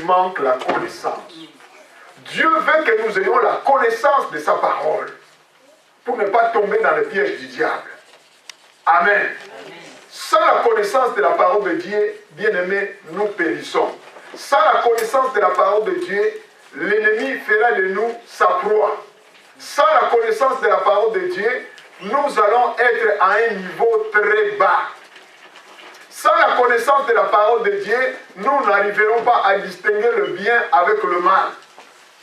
manque la connaissance. Dieu veut que nous ayons la connaissance de sa parole pour ne pas tomber dans le piège du diable. Amen. Sans la connaissance de la parole de Dieu, bien-aimés, nous périssons. Sans la connaissance de la parole de Dieu, l'ennemi fera de nous sa proie. Sans la connaissance de la parole de Dieu, nous allons être à un niveau très bas. Sans la connaissance de la parole de Dieu, nous n'arriverons pas à distinguer le bien avec le mal.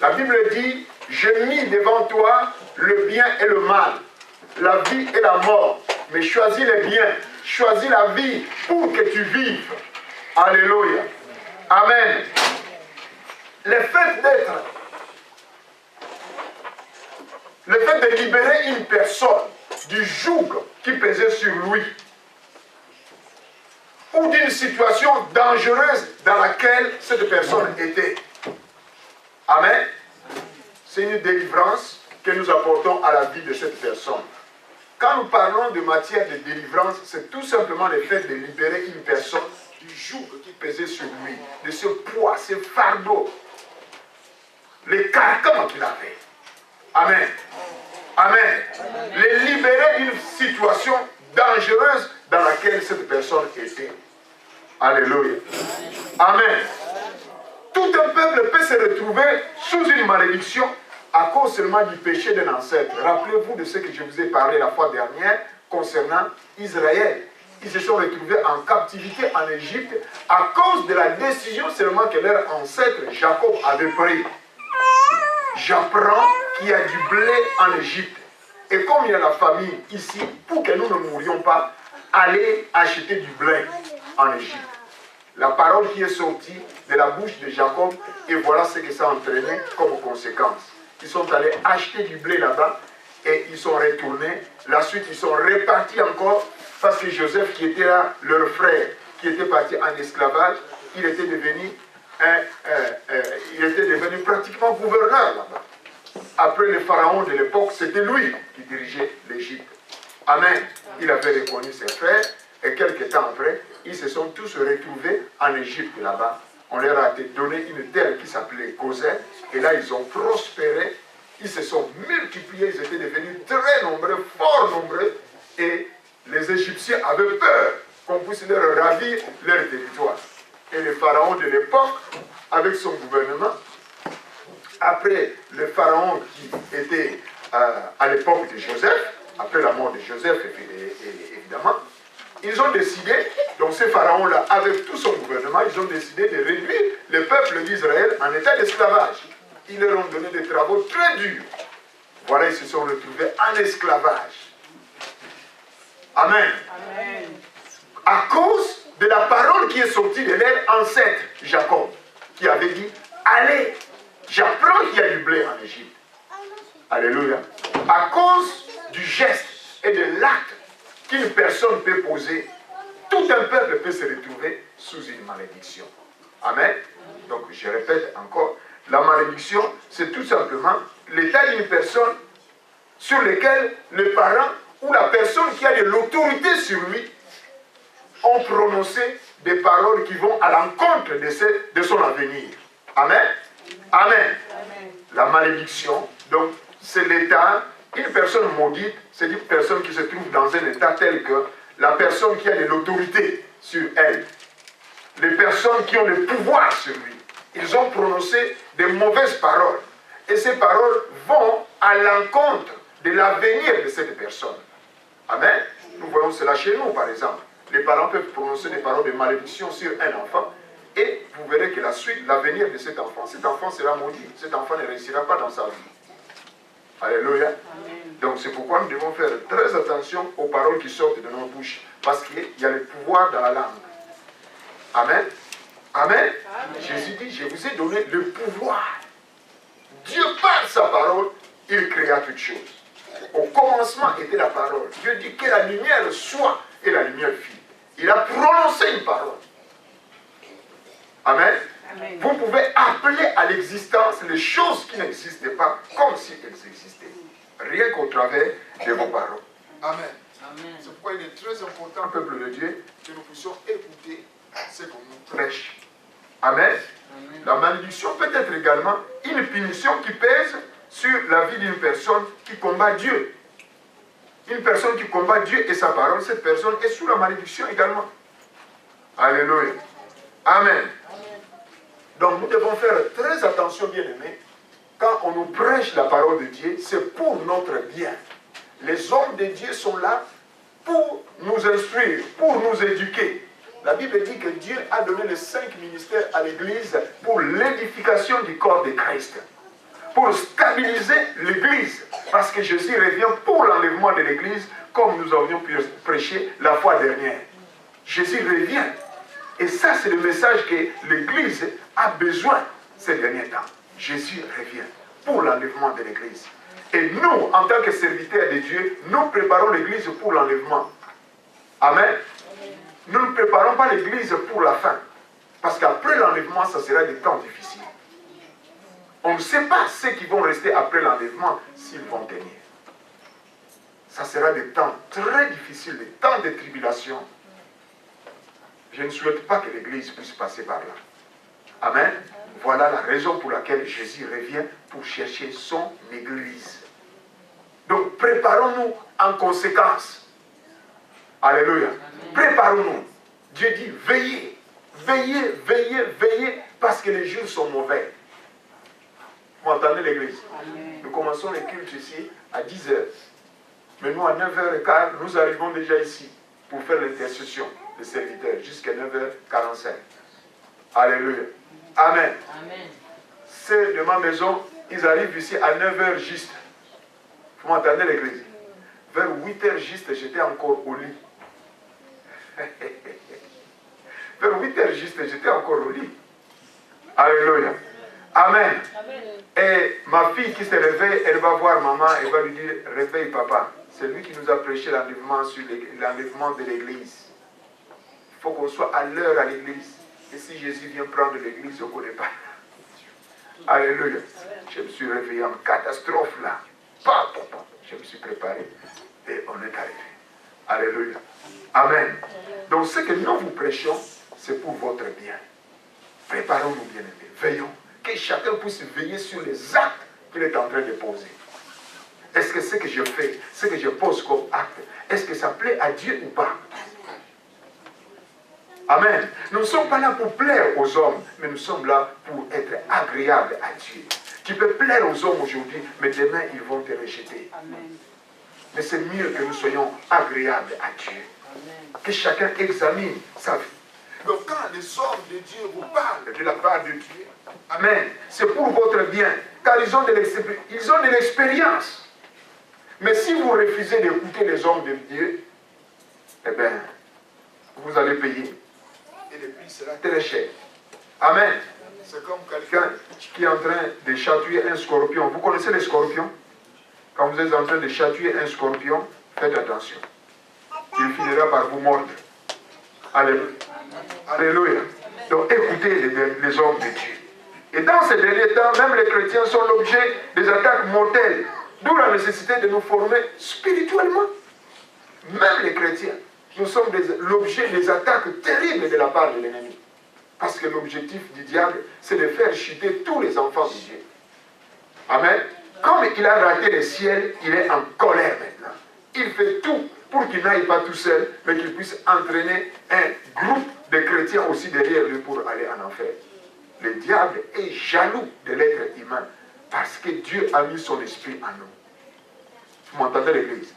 La Bible dit, j'ai mis devant toi le bien et le mal, la vie et la mort. Mais choisis le bien, choisis la vie pour que tu vives. Alléluia. Amen. Le fait de libérer une personne du joug qui pesait sur lui, ou d'une situation dangereuse dans laquelle cette personne était. Amen. C'est une délivrance que nous apportons à la vie de cette personne. Quand nous parlons de matière de délivrance, c'est tout simplement le fait de libérer une personne du joug qui pesait sur lui, de ce poids, ce fardeau, les carcans qu'il avait. Amen. Amen. Les libérer d'une situation dangereuse dans laquelle cette personne était. Alléluia. Amen. Tout un peuple peut se retrouver sous une malédiction à cause seulement du péché d'un ancêtre. Rappelez-vous de ce que je vous ai parlé la fois dernière concernant Israël. Ils se sont retrouvés en captivité en Égypte à cause de la décision seulement que leur ancêtre Jacob avait prise. J'apprends qu'il y a du blé en Égypte. Et comme il y a la famine ici, pour que nous ne mourions pas, allez acheter du blé en Égypte. La parole qui est sortie de la bouche de Jacob, et voilà ce que ça a entraîné comme conséquence. Ils sont allés acheter du blé là-bas et ils sont retournés. La suite, ils sont repartis encore parce que Joseph, qui était là, leur frère, qui était parti en esclavage, il était devenu pratiquement gouverneur là-bas. Après le pharaon de l'époque, c'était lui qui dirigeait l'Égypte. Amen. Il avait reconnu ses frères et quelques temps après, ils se sont tous retrouvés en Égypte là-bas. On leur a donné une terre qui s'appelait Goshen et là ils ont prospéré, ils se sont multipliés, ils étaient devenus très nombreux, fort nombreux et les Égyptiens avaient peur qu'on puisse leur ravir leur territoire. Et le pharaon de l'époque, avec son gouvernement, après le pharaon qui était à l'époque de Joseph, après la mort de Joseph évidemment, ils ont décidé, donc ces pharaons-là, avec tout son gouvernement, ils ont décidé de réduire le peuple d'Israël en état d'esclavage. Ils leur ont donné des travaux très durs. Voilà, ils se sont retrouvés en esclavage. Amen. Amen. À cause de la parole qui est sortie de leur ancêtre, Jacob, qui avait dit, allez, j'apprends qu'il y a du blé en Égypte. Alléluia. À cause du geste et de l'acte qu'une personne peut poser, tout un peuple peut se retrouver sous une malédiction. Amen. Donc je répète encore, la malédiction, c'est tout simplement l'état d'une personne sur lequel le parent ou la personne qui a de l'autorité sur lui ont prononcé des paroles qui vont à l'encontre de son avenir. Amen. Amen. Amen. La malédiction, donc, c'est l'état. Une personne maudite, c'est une personne qui se trouve dans un état tel que la personne qui a de l'autorité sur elle, les personnes qui ont le pouvoir sur lui, ils ont prononcé de mauvaises paroles. Et ces paroles vont à l'encontre de l'avenir de cette personne. Amen. Nous voyons cela chez nous, par exemple. Les parents peuvent prononcer des paroles de malédiction sur un enfant et vous verrez que la suite, l'avenir de cet enfant sera maudit. Cet enfant ne réussira pas dans sa vie. Alléluia. Amen. Donc c'est pourquoi nous devons faire très attention aux paroles qui sortent de nos bouches. Parce qu'il y a le pouvoir dans la langue. Amen. Amen. Amen. Jésus dit, je vous ai donné le pouvoir. Dieu, par sa parole, il créa toutes choses. Au commencement était la parole. Dieu dit que la lumière soit et la lumière fut. Il a prononcé une parole. Amen. Amen. Vous pouvez appeler à l'existence les choses qui n'existaient pas comme si elles existaient. Rien qu'au travers de vos paroles. Amen. Amen. C'est pourquoi il est très important, peuple de Dieu, que nous puissions écouter ce qu'on nous prêche. Amen. La malédiction peut être également une punition qui pèse sur la vie d'une personne qui combat Dieu. Une personne qui combat Dieu et sa parole, cette personne est sous la malédiction également. Alléluia. Amen. Donc nous devons faire très attention, bien-aimés. Quand on nous prêche la parole de Dieu, c'est pour notre bien. Les hommes de Dieu sont là pour nous instruire, pour nous éduquer. La Bible dit que Dieu a donné les 5 ministères à l'Église pour l'édification du corps de Christ. Pour stabiliser l'Église. Parce que Jésus revient pour l'enlèvement de l'Église, comme nous avions pu prêcher la fois dernière. Jésus revient. Et ça, c'est le message que l'Église a besoin ces derniers temps. Jésus revient pour l'enlèvement de l'Église. Et nous, en tant que serviteurs de Dieu, nous préparons l'Église pour l'enlèvement. Amen. Nous ne préparons pas l'Église pour la fin. Parce qu'après l'enlèvement, ça sera des temps difficiles. On ne sait pas ceux qui vont rester après l'enlèvement, s'ils vont tenir. Ça sera des temps très difficiles, des temps de tribulation. Je ne souhaite pas que l'Église puisse passer par là. Amen. Voilà la raison pour laquelle Jésus revient pour chercher son Église. Donc préparons-nous en conséquence. Alléluia. Préparons-nous. Dieu dit veillez, veillez, veillez, veillez, parce que les jours sont mauvais. Vous entendez l'église? Nous commençons les cultes ici à 10 h. Mais nous, à 9h15, nous arrivons déjà ici pour faire l'intercession des serviteurs jusqu'à 9h45. Alléluia. Amen. Amen. Ceux de ma maison, ils arrivent ici à 9h juste. Vous m'entendez l'église? Vers 8h juste, j'étais encore au lit. Vers 8h juste, j'étais encore au lit. Alléluia. Amen. Amen. Et ma fille qui se réveille, elle va voir maman, elle va lui dire, réveille papa. C'est lui qui nous a prêché l'enlèvement sur l'enlèvement de l'église. Il faut qu'on soit à l'heure à l'église. Et si Jésus vient prendre l'église, on ne connaît pas. Alléluia. Je me suis réveillé en catastrophe là. Je me suis préparé et on est arrivé. Alléluia. Amen. Donc ce que nous vous prêchons, c'est pour votre bien. Préparons-nous bien aimés. Veillons. Que chacun puisse veiller sur les actes qu'il est en train de poser. Est-ce que ce que je fais, ce que je pose comme acte, est-ce que ça plaît à Dieu ou pas? Amen. Nous ne sommes pas là pour plaire aux hommes, mais nous sommes là pour être agréables à Dieu. Tu peux plaire aux hommes aujourd'hui, mais demain ils vont te rejeter. Amen. Mais c'est mieux que nous soyons agréables à Dieu. Amen. Que chacun examine sa vie. Donc quand les hommes de Dieu vous parlent de la part de Dieu, amen, c'est pour votre bien, car ils ont de l'expérience. Mais si vous refusez d'écouter les hommes de Dieu, eh bien, vous allez payer. Et le prix sera très cher. Amen. C'est comme quelqu'un qui est en train de chatouiller un scorpion. Vous connaissez les scorpions? Quand vous êtes en train de chatouiller un scorpion, faites attention. Il finira par vous mordre. Alléluia. Alléluia. Donc écoutez les hommes de Dieu. Et dans ces derniers temps, même les chrétiens sont l'objet des attaques mortelles. D'où la nécessité de nous former spirituellement. Même les chrétiens, nous sommes l'objet des attaques terribles de la part de l'ennemi. Parce que l'objectif du diable, c'est de faire chuter tous les enfants de Dieu. Amen. Comme il a raté le ciel, il est en colère maintenant. Il fait tout pour qu'il n'aille pas tout seul, mais qu'il puisse entraîner un groupe de chrétiens aussi derrière lui pour aller en enfer. Le diable est jaloux de l'être humain parce que Dieu a mis son esprit en nous. Vous m'entendez l'église?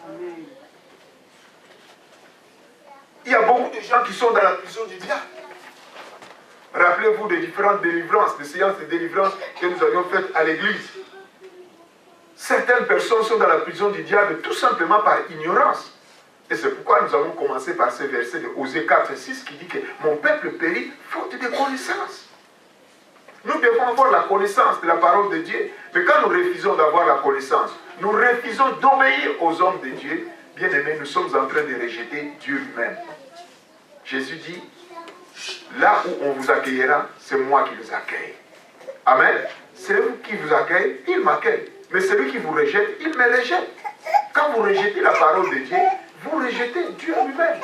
Il y a beaucoup de gens qui sont dans la prison du diable. Rappelez-vous des différentes délivrances, des séances de délivrance que nous avions faites à l'église. Certaines personnes sont dans la prison du diable tout simplement par ignorance. Et c'est pourquoi nous avons commencé par ce verset de Osée 4 et 6 qui dit que mon peuple périt faute de connaissance. Nous devons avoir la connaissance de la parole de Dieu. Mais quand nous refusons d'avoir la connaissance, nous refusons d'obéir aux hommes de Dieu, bien aimés, nous sommes en train de rejeter Dieu lui-même. Jésus dit, là où on vous accueillera, c'est moi qui vous accueille. Amen. Celui qui vous accueille, il m'accueille. Mais celui qui vous rejette, il me rejette. Quand vous rejetez la parole de Dieu, vous rejetez Dieu lui-même.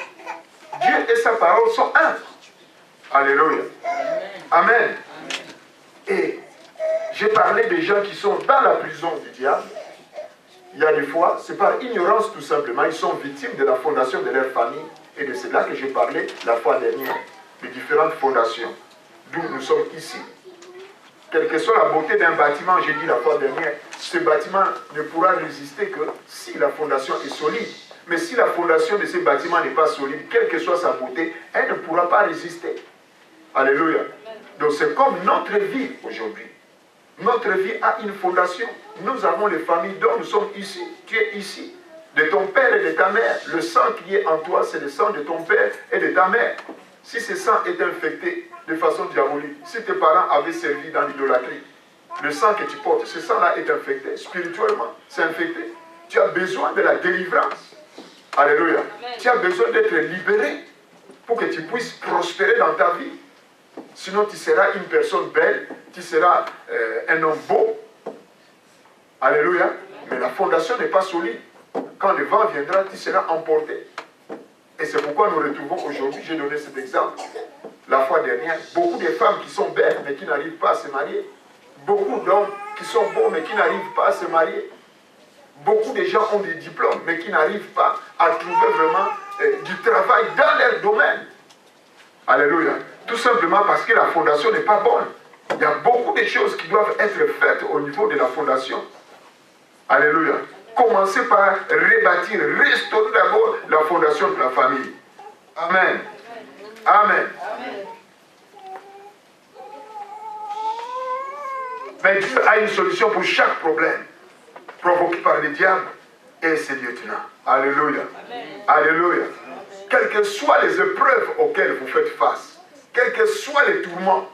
Dieu et sa parole sont un. Alléluia. Amen. Et j'ai parlé des gens qui sont dans la prison du diable. Il y a des fois, c'est par ignorance tout simplement, ils sont victimes de la fondation de leur famille. Et de cela que j'ai parlé la fois dernière, des différentes fondations, d'où nous sommes ici. Quelle que soit la beauté d'un bâtiment, j'ai dit la fois dernière, ce bâtiment ne pourra résister que si la fondation est solide. Mais si la fondation de ce bâtiment n'est pas solide, quelle que soit sa beauté, elle ne pourra pas résister. Alléluia. Donc c'est comme notre vie aujourd'hui. Notre vie a une fondation. Nous avons les familles dont nous sommes ici. Tu es ici. De ton père et de ta mère. Le sang qui est en toi, c'est le sang de ton père et de ta mère. Si ce sang est infecté de façon diabolique, si tes parents avaient servi dans l'idolâtrie, le sang que tu portes, ce sang-là est infecté spirituellement. C'est infecté. Tu as besoin de la délivrance. Alléluia. Amen. Tu as besoin d'être libéré pour que tu puisses prospérer dans ta vie. Sinon, tu seras une personne belle, tu seras un homme beau. Alléluia. Mais la fondation n'est pas solide. Quand le vent viendra, tu seras emporté. Et c'est pourquoi nous retrouvons aujourd'hui, j'ai donné cet exemple, la fois dernière, beaucoup de femmes qui sont belles mais qui n'arrivent pas à se marier. Beaucoup d'hommes qui sont beaux mais qui n'arrivent pas à se marier. Beaucoup de gens ont des diplômes mais qui n'arrivent pas à trouver vraiment du travail dans leur domaine. Alléluia. Tout simplement parce que la fondation n'est pas bonne. Il y a beaucoup de choses qui doivent être faites au niveau de la fondation. Alléluia. Commencez par rebâtir, restaurer d'abord la fondation de la famille. Amen. Amen. Mais Dieu a une solution pour chaque problème provoqué par le diable et ses lieutenants. Alléluia. Alléluia. Quelles que soient les épreuves auxquelles vous faites face, quels que soient les tourments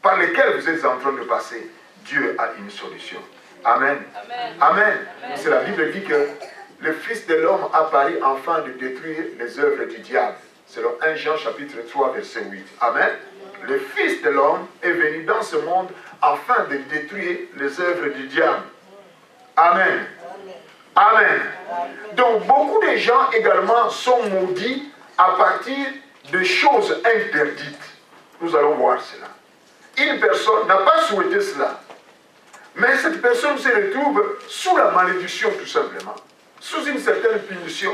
par lesquels vous êtes en train de passer, Dieu a une solution. Amen. Amen. Amen. C'est la Bible dit que le Fils de l'homme apparaît afin de détruire les œuvres du diable. Selon 1 Jean chapitre 3 verset 8. Amen. Le Fils de l'homme est venu dans ce monde afin de détruire les œuvres du diable. Amen. Amen. Donc beaucoup de gens également sont maudits à partir de choses interdites. Nous allons voir cela. Une personne n'a pas souhaité cela. Mais cette personne se retrouve sous la malédiction tout simplement. Sous une certaine punition.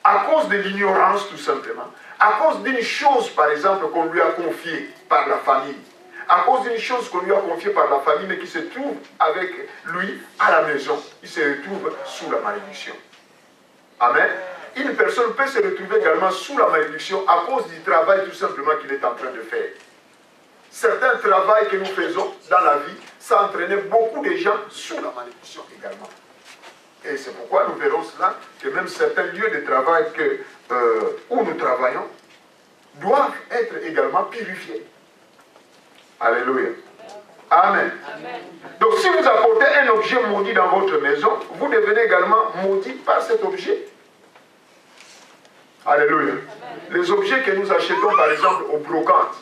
À cause de l'ignorance tout simplement. À cause d'une chose par exemple qu'on lui a confiée par la famille. À cause d'une chose qu'on lui a confiée par la famille mais qui se trouve avec lui à la maison. Il se retrouve sous la malédiction. Amen. Une personne peut se retrouver également sous la malédiction à cause du travail tout simplement qu'il est en train de faire. Certains travaux que nous faisons dans la vie, ça entraînait beaucoup de gens sous la malédiction également. Et c'est pourquoi nous verrons cela, que même certains lieux de travail où nous travaillons doivent être également purifiés. Alléluia. Amen. Amen. Donc si vous apportez un objet maudit dans votre maison, vous devenez également maudit par cet objet. Alléluia. Amen. Les objets que nous achetons par exemple aux brocantes,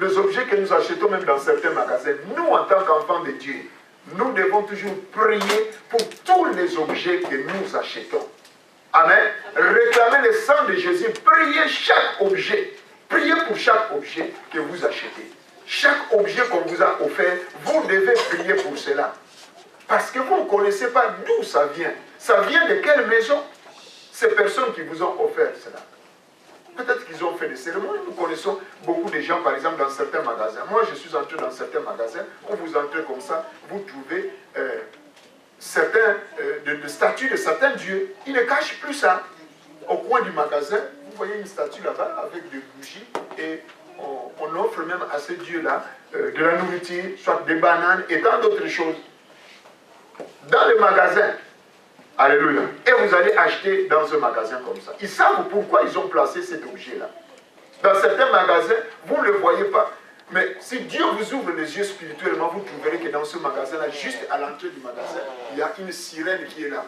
les objets que nous achetons même dans certains magasins, nous en tant qu'enfants de Dieu, nous devons toujours prier pour tous les objets que nous achetons. Amen. Réclamez le sang de Jésus, priez chaque objet. Priez pour chaque objet que vous achetez. Chaque objet qu'on vous a offert, vous devez prier pour cela. Parce que vous ne connaissez pas d'où ça vient. Ça vient de quelle maison? Ces personnes qui vous ont offert cela. Peut-être qu'ils ont fait des cérémonies. Nous connaissons beaucoup de gens, par exemple, dans certains magasins. Moi, je suis entré dans certains magasins. Où vous entrez comme ça, vous trouvez des statues de certains dieux. Ils ne cachent plus ça. Au coin du magasin, vous voyez une statue là-bas avec des bougies. Et on offre même à ces dieux-là de la nourriture, soit des bananes et tant d'autres choses. Dans le magasin. Alléluia. Et vous allez acheter dans un magasin comme ça. Ils savent pourquoi ils ont placé cet objet-là. Dans certains magasins, vous ne le voyez pas. Mais si Dieu vous ouvre les yeux spirituellement, vous trouverez que dans ce magasin-là, juste à l'entrée du magasin, il y a une sirène qui est là.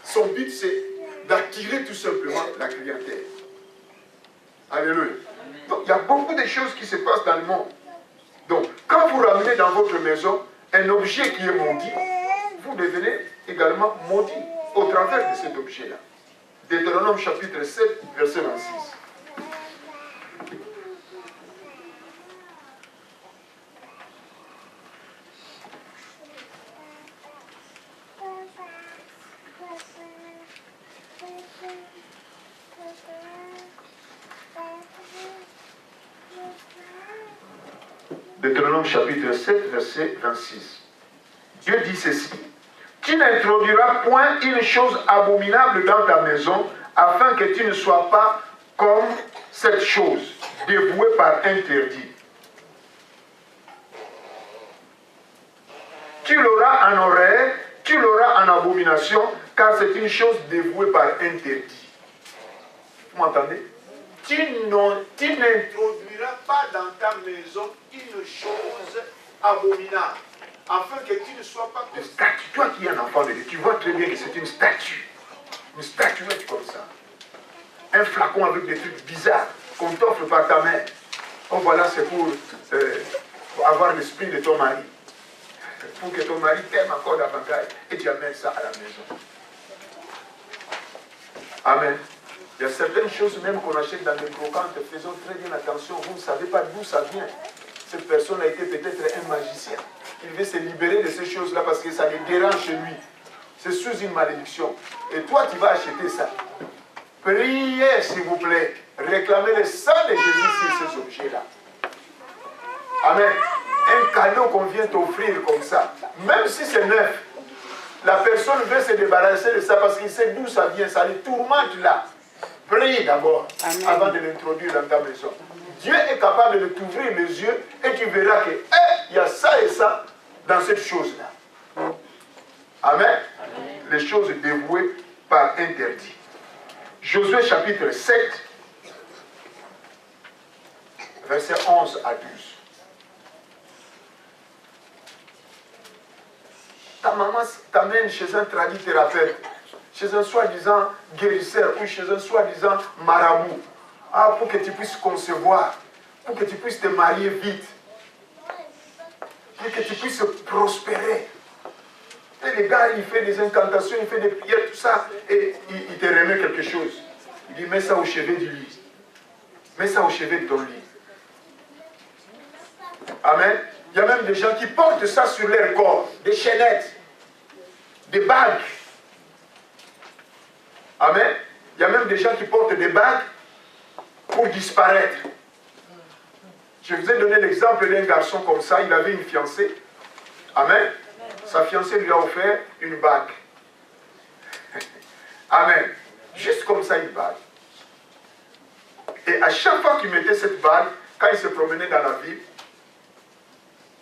Son but, c'est d'attirer tout simplement la clientèle. Alléluia. Donc, il y a beaucoup de choses qui se passent dans le monde. Donc, quand vous ramenez dans votre maison un objet qui est maudit, vous devenez également maudit au travers de cet objet-là. Deutéronome chapitre 7, verset 26. Deutéronome chapitre 7, verset 26. Dieu dit ceci. Tu n'introduiras point une chose abominable dans ta maison, afin que tu ne sois pas comme cette chose, dévouée par interdit. Tu l'auras en horreur, tu l'auras en abomination, car c'est une chose dévouée par interdit. Vous m'entendez? Tu n'introduiras pas dans ta maison une chose abominable, afin que tu ne sois pas comme statue. Toi qui es un enfant de Dieu, tu vois très bien que c'est une statue. Une statuette comme ça. Un flacon avec des trucs bizarres qu'on t'offre par ta mère. Oh voilà, c'est pour avoir l'esprit de ton mari. Pour que ton mari t'aime encore davantage. Et tu amènes ça à la maison. Amen. Il y a certaines choses même qu'on achète dans les brocantes. Faisons très bien attention. Vous ne savez pas d'où ça vient. Cette personne a été peut-être un magicien. Il veut se libérer de ces choses-là parce que ça les dérange chez lui. C'est sous une malédiction. Et toi, tu vas acheter ça. Priez, s'il vous plaît. Réclamez le sang de Jésus sur ces objets-là. Amen. Un cadeau qu'on vient t'offrir comme ça, même si c'est neuf, la personne veut se débarrasser de ça parce qu'il sait d'où ça vient, ça les tourmente là. Prie d'abord, avant de l'introduire dans ta maison. Dieu est capable de t'ouvrir les yeux et tu verras que il y a ça et ça dans cette chose-là. Amen. Les choses dévouées par interdit. Josué chapitre 7, versets 11 à 12. Ta maman t'amène chez un tradithérapeute, chez un soi-disant guérisseur ou chez un soi-disant marabout. Ah, pour que tu puisses concevoir, pour que tu puisses te marier vite, pour que tu puisses prospérer. Et le gars, il fait des incantations, il fait des prières, tout ça, et il te remet quelque chose. Il dit, mets ça au chevet du lit. Mets ça au chevet de ton lit. Amen. Il y a même des gens qui portent ça sur leur corps, des chaînettes, des bagues. Amen. Il y a même des gens qui portent des bagues pour disparaître. Je vous ai donné l'exemple d'un garçon comme ça, il avait une fiancée. Amen. Sa fiancée lui a offert une bague. Amen. Juste comme ça, une bague. Et à chaque fois qu'il mettait cette bague, quand il se promenait dans la ville,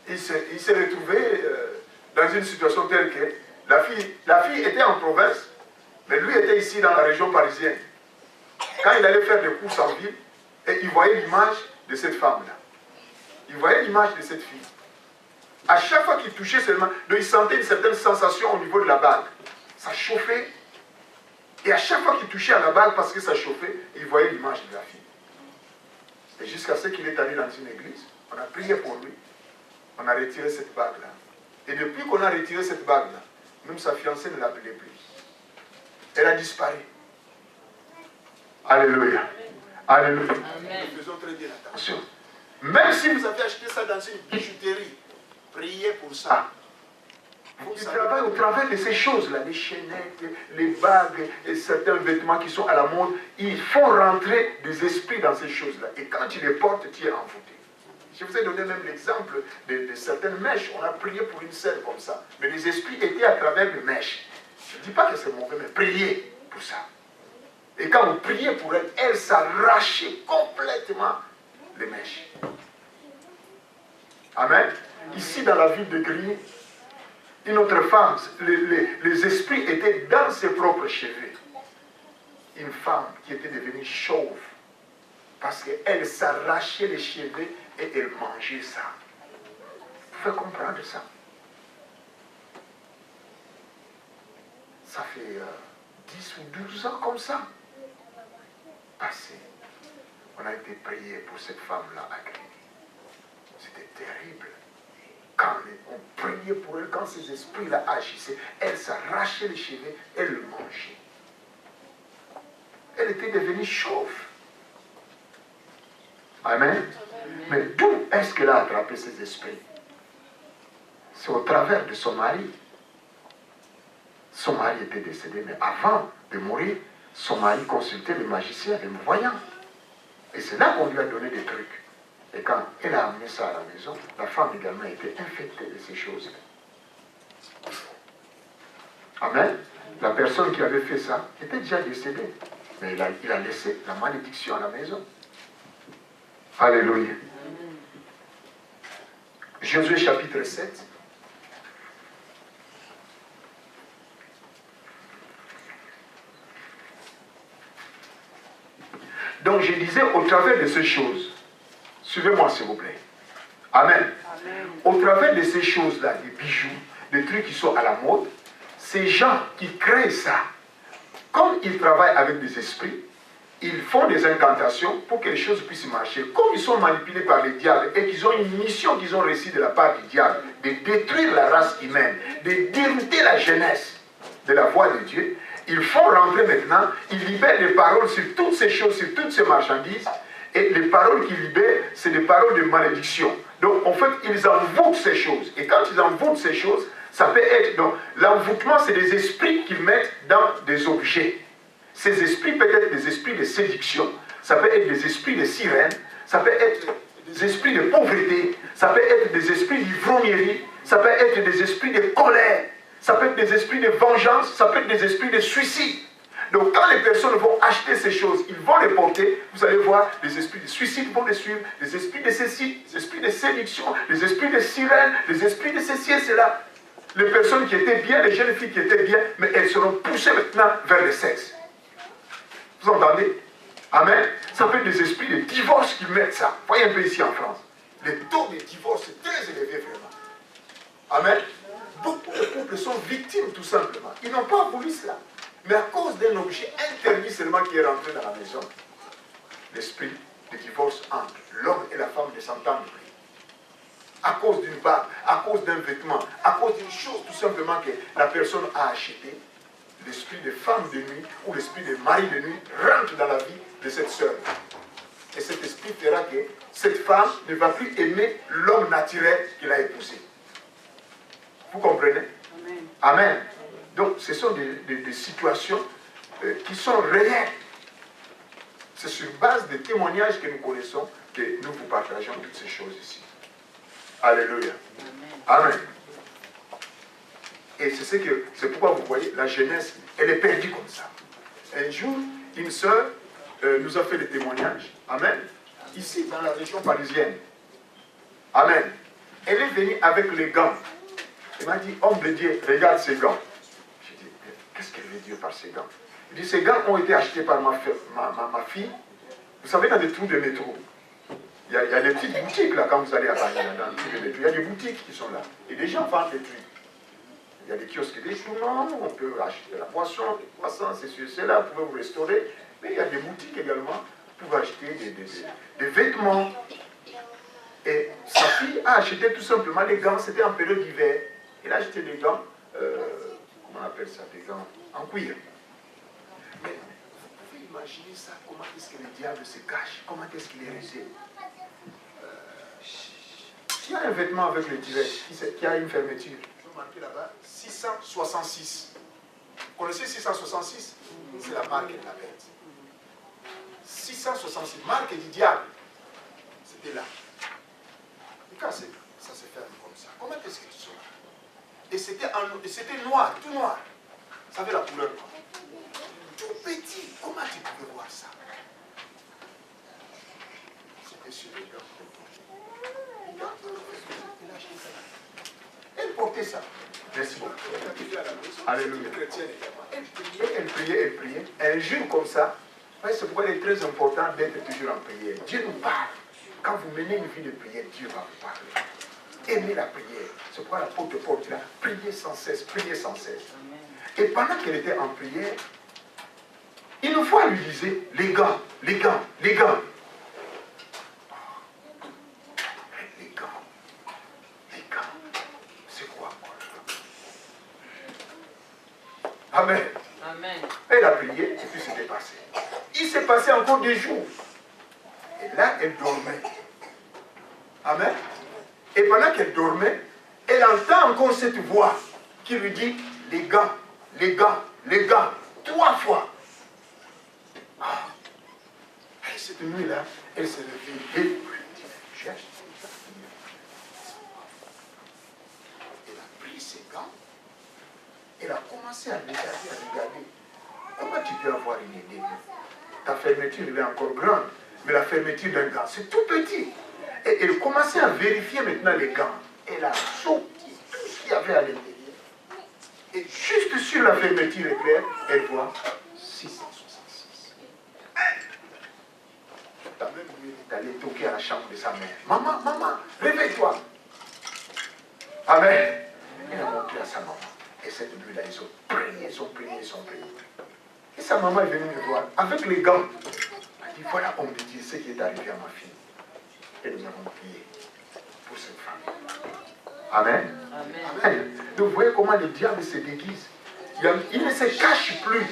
il s'est retrouvé dans une situation telle que la fille était en province, mais lui était ici dans la région parisienne. Quand il allait faire des courses en ville, et il voyait l'image de cette femme-là. Il voyait l'image de cette fille. À chaque fois qu'il touchait seulement, il sentait une certaine sensation au niveau de la bague. Ça chauffait. Et à chaque fois qu'il touchait à la bague, parce que ça chauffait, il voyait l'image de la fille. Et jusqu'à ce qu'il est allé dans une église, on a prié pour lui. On a retiré cette bague-là. Et depuis qu'on a retiré cette bague-là, même sa fiancée ne l'appelait plus. Elle a disparu. Alléluia. Alléluia. Nous faisons très bien attention. Même si vous avez acheté ça dans une bijouterie, priez pour ça. Il travaille au travers de ces choses-là, les chaînettes, les bagues et certains vêtements qui sont à la mode. Ils font rentrer des esprits dans ces choses-là. Et quand tu les portes, tu es envoûté. Je vous ai donné même l'exemple de certaines mèches. On a prié pour une sœur comme ça. Mais les esprits étaient à travers les mèches. Je ne dis pas que c'est mauvais, mais priez pour ça. Et quand vous priez pour elle, elle s'arrachait complètement les mèches. Amen. Ici, dans la ville de Grigny, une autre femme, les esprits étaient dans ses propres cheveux. Une femme qui était devenue chauve. Parce qu'elle s'arrachait les cheveux et elle mangeait ça. Vous pouvez comprendre ça? Ça fait 10 ou 12 ans comme ça. Passé. On a été prié pour cette femme-là à Grigny. C'était terrible. Quand on priait pour elle, quand ces esprits-là agissaient, elle s'arrachait les cheveux, elle le mangeait. Elle était devenue chauve. Amen. Mais d'où est-ce qu'elle a attrapé ces esprits? C'est au travers de son mari. Son mari était décédé, mais avant de mourir, son mari consultait les magiciens, les voyants. Et c'est là qu'on lui a donné des trucs. Et quand elle a amené ça à la maison, la femme également a été infectée de ces choses. Amen. La personne qui avait fait ça était déjà décédée. Mais il a laissé la malédiction à la maison. Alléluia. Josué chapitre 7. Donc je disais, au travers de ces choses, suivez-moi s'il vous plaît. Amen. Amen. Au travers de ces choses-là, des bijoux, des trucs qui sont à la mode, ces gens qui créent ça, comme ils travaillent avec des esprits, ils font des incantations pour que les choses puissent marcher. Comme ils sont manipulés par le diable et qu'ils ont une mission qu'ils ont reçue de la part du diable, de détruire la race humaine, de dérouter la jeunesse de la voie de Dieu, ils font rentrer maintenant, ils libèrent des paroles sur toutes ces choses, sur toutes ces marchandises, et les paroles qu'ils libèrent, c'est des paroles de malédiction. Donc en fait, ils envoûtent ces choses. Et quand ils envoûtent ces choses, ça peut être, donc l'envoûtement, c'est des esprits qu'ils mettent dans des objets. Ces esprits peuvent être des esprits de séduction, ça peut être des esprits de sirène, ça peut être des esprits de pauvreté, ça peut être des esprits d'ivrognerie, ça peut être des esprits de colère, ça peut être des esprits de vengeance, ça peut être des esprits de suicide. Donc quand les personnes vont acheter ces choses, ils vont les porter, vous allez voir, les esprits de suicide vont les suivre, les esprits de ceci, les esprits de séduction, les esprits de sirène, les esprits de ceci et cela. Les personnes qui étaient bien, les jeunes filles qui étaient bien, mais elles seront poussées maintenant vers le sexe. Vous entendez? Amen. Ça peut être des esprits de divorce qui mettent ça. Voyez un peu ici en France. Les taux de divorce sont très élevés vraiment. Amen. Beaucoup de couples sont victimes tout simplement. Ils n'ont pas voulu cela. Mais à cause d'un objet interdit seulement qui est rentré dans la maison, l'esprit de divorce entre l'homme et la femme ne s'entendent plus. À cause d'une bague, à cause d'un vêtement, à cause d'une chose tout simplement que la personne a acheté, l'esprit de femme de nuit ou l'esprit de mari de nuit rentre dans la vie de cette sœur. Et cet esprit fera que cette femme ne va plus aimer l'homme naturel qu'il a épousé. Vous comprenez? Amen. Amen. Donc ce sont des situations qui sont réelles. C'est sur base des témoignages que nous connaissons que nous vous partageons toutes ces choses ici. Alléluia. Amen. Amen. Et c'est pourquoi vous voyez, la jeunesse, elle est perdue comme ça. Un jour, une sœur nous a fait des témoignages. Amen. Ici, dans la région parisienne. Amen. Elle est venue avec les gants. Elle m'a dit, homme de Dieu, regarde ces gants. J'ai dit, qu'est-ce qu'elle veut dire par ces gants? Il dit, ces gants ont été achetés par ma fille. Vous savez, dans des trous de métro, il y a des petites boutiques là, quand vous allez à Paris, dans les trous de métro, il y a des boutiques qui sont là. Et des gens vendent des trucs. Il y a des kiosques des journaux, on peut acheter de la poisson, des poissons, c'est là, vous pouvez vous restaurer. Mais il y a des boutiques également, vous pouvez acheter des vêtements. Et sa fille a acheté tout simplement des gants, c'était en période d'hiver. Elle a acheté des gants, comment on appelle ça, des gants en cuir. Mais vous pouvez imaginer ça, comment est-ce que le diable se cache, comment est-ce qu'il est resté. Il y a un vêtement avec le duvet qui a une fermeture. Marqué là-bas, 666. Vous connaissez 666? C'est la marque de la bête. 666, marque du diable. C'était là. Et quand ça se ferme comme ça, comment est-ce que tu sauras? Et c'était noir, tout noir. Ça avait la couleur noire. Tout petit, comment tu pouvais voir ça? C'était sur les gants. Il a acheté ça. Elle portait ça. Merci beaucoup. Alléluia. Elle priait. Un jour comme ça, c'est pourquoi il est très important d'être toujours en prière. Dieu nous parle. Quand vous menez une vie de prière, Dieu va vous parler. Aimez la prière. C'est pourquoi l'apôtre Paul dit là, priez sans cesse, priez sans cesse. Et pendant qu'elle était en prière, une fois elle lui disait, les gants. Amen. Amen. Elle a prié et puis c'était passé. Il s'est passé encore des jours. Et là, elle dormait. Amen. Et pendant qu'elle dormait, elle entend encore cette voix qui lui dit, les gants. 3 fois. Et cette nuit-là, elle s'est levée. Et je mariage. Elle a pris ses gants. Elle a commencé à regarder. Comment tu peux avoir une idée? Ta fermeture, elle est encore grande. Mais la fermeture d'un gant, c'est tout petit. Et elle commençait à vérifier maintenant les gants. Elle a sorti tout ce qu'il y avait à l'intérieur. Et juste sur la fermeture éclair, elle voit 666. La même nuit, elle est allée toquer à la chambre de sa mère. Maman, maman, réveille-toi. Amen. Elle a montré à sa maman. Et cette nuit-là, ils ont prié, ils ont prié, ils ont prié. Et sa maman est venue me voir avec les gants. Elle dit, voilà, on me dit ce qui est arrivé à ma fille. Et nous avons prié pour cette femme. Amen. Amen. Amen. Donc vous voyez comment le diable se déguise. Il ne se cache plus.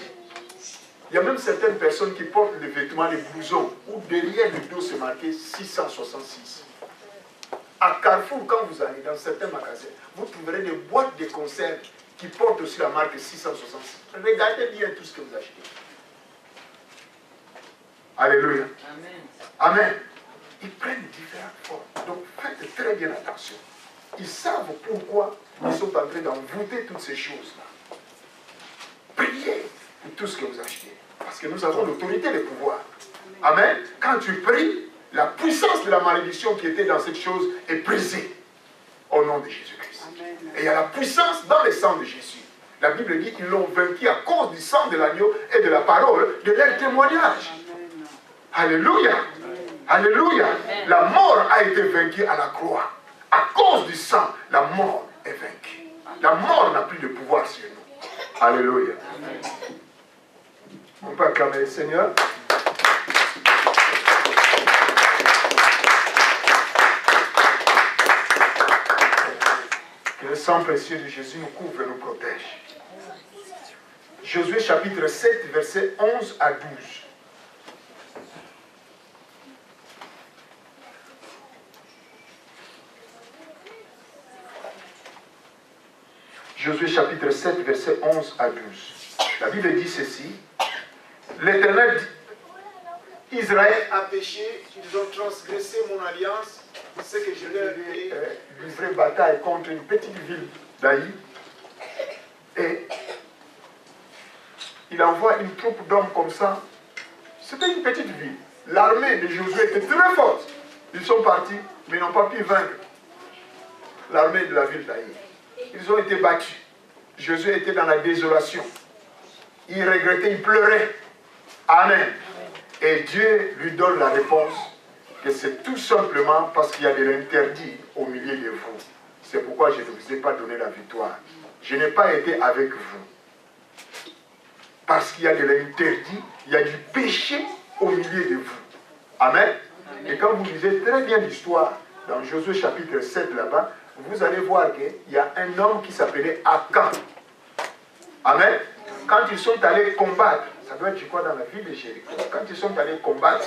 Il y a même certaines personnes qui portent des vêtements, des blousons, où derrière le dos c'est marqué 666. À Carrefour, quand vous allez dans certains magasins, vous trouverez des boîtes de conserve qui portent aussi la marque 666. Regardez bien tout ce que vous achetez. Alléluia. Amen. Amen. Ils prennent différentes formes. Donc faites très bien attention. Ils savent pourquoi ils sont en train d'envoûter toutes ces choses-là. Priez pour tout ce que vous achetez. Parce que nous avons l'autorité et le pouvoir. Amen. Quand tu pries, la puissance de la malédiction qui était dans cette chose est brisée au nom de Jésus-Christ. Et il y a la puissance dans le sang de Jésus. La Bible dit qu'ils l'ont vaincu à cause du sang de l'agneau et de la parole de leur témoignage. Alléluia. Alléluia. La mort a été vaincue à la croix. À cause du sang, la mort est vaincue. La mort n'a plus de pouvoir sur nous. Alléluia. On peut acclamer le Seigneur. Que le sang précieux de Jésus nous couvre et nous protège. Josué chapitre 7, versets 11 à 12. Josué chapitre 7, versets 11 à 12. La Bible dit ceci. L'Éternel dit, Israël a péché, ils ont transgressé mon alliance, ce que je leur ai livré bataille contre une petite ville d'Aï. Et il envoie une troupe d'hommes comme ça. C'était une petite ville. L'armée de Josué était très forte. Ils sont partis, mais ils n'ont pas pu vaincre l'armée de la ville d'Aï. Ils ont été battus. Josué était dans la désolation. Il regrettait, il pleurait. Amen. Et Dieu lui donne la réponse que c'est tout simplement parce qu'il y a de l'interdit au milieu de vous. C'est pourquoi je ne vous ai pas donné la victoire. Je n'ai pas été avec vous. Parce qu'il y a de l'interdit, il y a du péché au milieu de vous. Amen. Et quand vous lisez très bien l'histoire, dans Josué chapitre 7 là-bas, vous allez voir qu'il y a un homme qui s'appelait Akan. Amen. Quand ils sont allés combattre, ça doit être je crois dans la ville de Jéricho, quand ils sont allés combattre,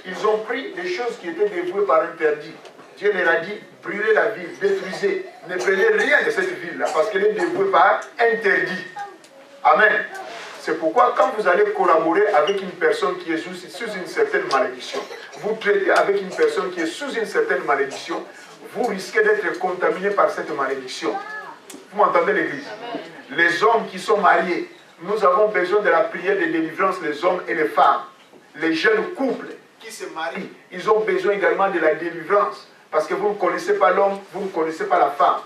ils ont pris des choses qui étaient dévouées par interdit. Dieu leur a dit, brûlez la ville, détruisez, ne prenez rien de cette ville-là, parce qu'elle est dévouée par interdit. Amen. C'est pourquoi quand vous allez collaborer avec une personne qui est sous une certaine malédiction, vous traitez avec une personne qui est sous une certaine malédiction, vous risquez d'être contaminé par cette malédiction. Vous m'entendez l'église? Les hommes qui sont mariés, nous avons besoin de la prière de délivrance, les hommes et les femmes. Les jeunes couples qui se marient, ils ont besoin également de la délivrance. Parce que vous ne connaissez pas l'homme, vous ne connaissez pas la femme.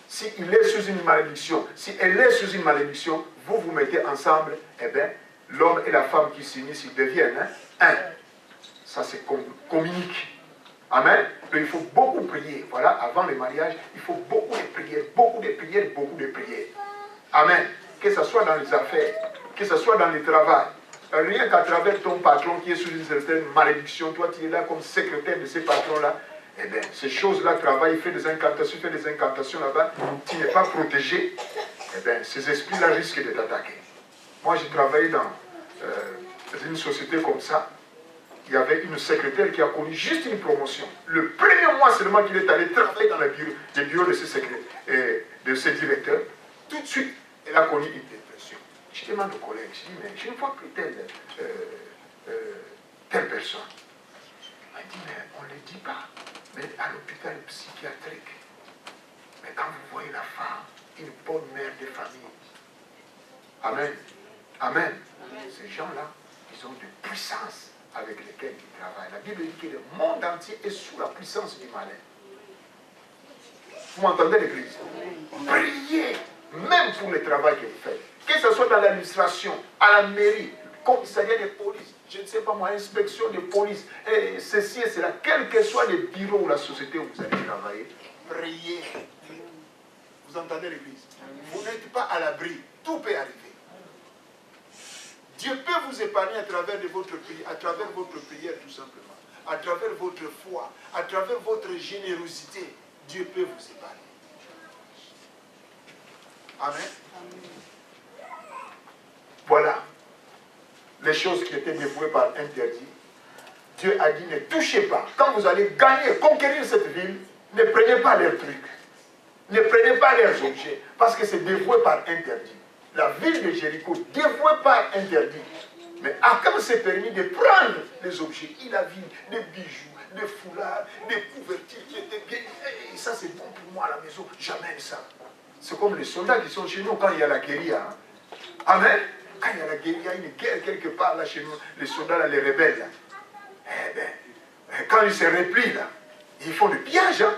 S'il est sous une malédiction, si elle est sous une malédiction, vous vous mettez ensemble, eh bien, l'homme et la femme qui s'unissent, ils deviennent un. Ça se communique. Amen. Donc il faut beaucoup prier. Voilà, avant le mariage, il faut beaucoup de prières, beaucoup de prières, beaucoup de prières. Amen. Que ce soit dans les affaires, que ce soit dans le travail. Rien qu'à travers ton patron qui est sous une certaine malédiction, toi tu es là comme secrétaire de ces patrons-là, eh bien, ces choses-là travaillent, fait des incantations là-bas, tu n'es pas protégé, eh bien, ces esprits-là risquent de t'attaquer. Moi, j'ai travaillé dans une société comme ça. Il y avait une secrétaire qui a connu juste une promotion. Le premier mois seulement qu'il est allé travailler dans les bureaux de de ce directeur, tout de suite, elle a connu une dépression. Je demande aux collègues, je dis, mais je ne vois plus telle personne. On dit, mais on ne le dit pas. Mais à l'hôpital psychiatrique, mais quand vous voyez la femme, une bonne mère de famille, Amen. Amen. Amen. Ces gens-là, ils ont de puissance avec lesquelles ils travaillent. La Bible dit que le monde entier est sous la puissance du malin. Vous m'entendez, l'église? Priez, même pour le travail que vous faites. Que ce soit dans l'administration, à la mairie, commissariat de police, je ne sais pas moi, inspection de police, et ceci et cela, quel que soit le bureau ou la société où vous allez travailler, priez. Vous entendez, l'église? Vous n'êtes pas à l'abri, tout peut arriver. Dieu peut vous épargner à travers votre prière, à travers votre prière tout simplement, à travers votre foi, à travers votre générosité. Dieu peut vous épargner. Amen. Voilà les choses qui étaient dévouées par interdit. Dieu a dit, ne touchez pas. Quand vous allez gagner, conquérir cette ville, ne prenez pas leurs trucs. Ne prenez pas leurs objets, parce que c'est dévoué par interdit. La ville de Jéricho, dévouée par interdit. Mais Akab s'est permis de prendre les objets. Il a vu des bijoux, des foulards, des couvertures qui étaient bien. Et ça, c'est bon pour moi à la maison. J'amène ça. C'est comme les soldats qui sont chez nous quand il y a la guérilla. Hein. Amen. Quand il y a la guérilla, une guerre quelque part là chez nous, les soldats, là, les rebelles, là. Eh bien, quand ils se replient, là, ils font le pillage. Hein.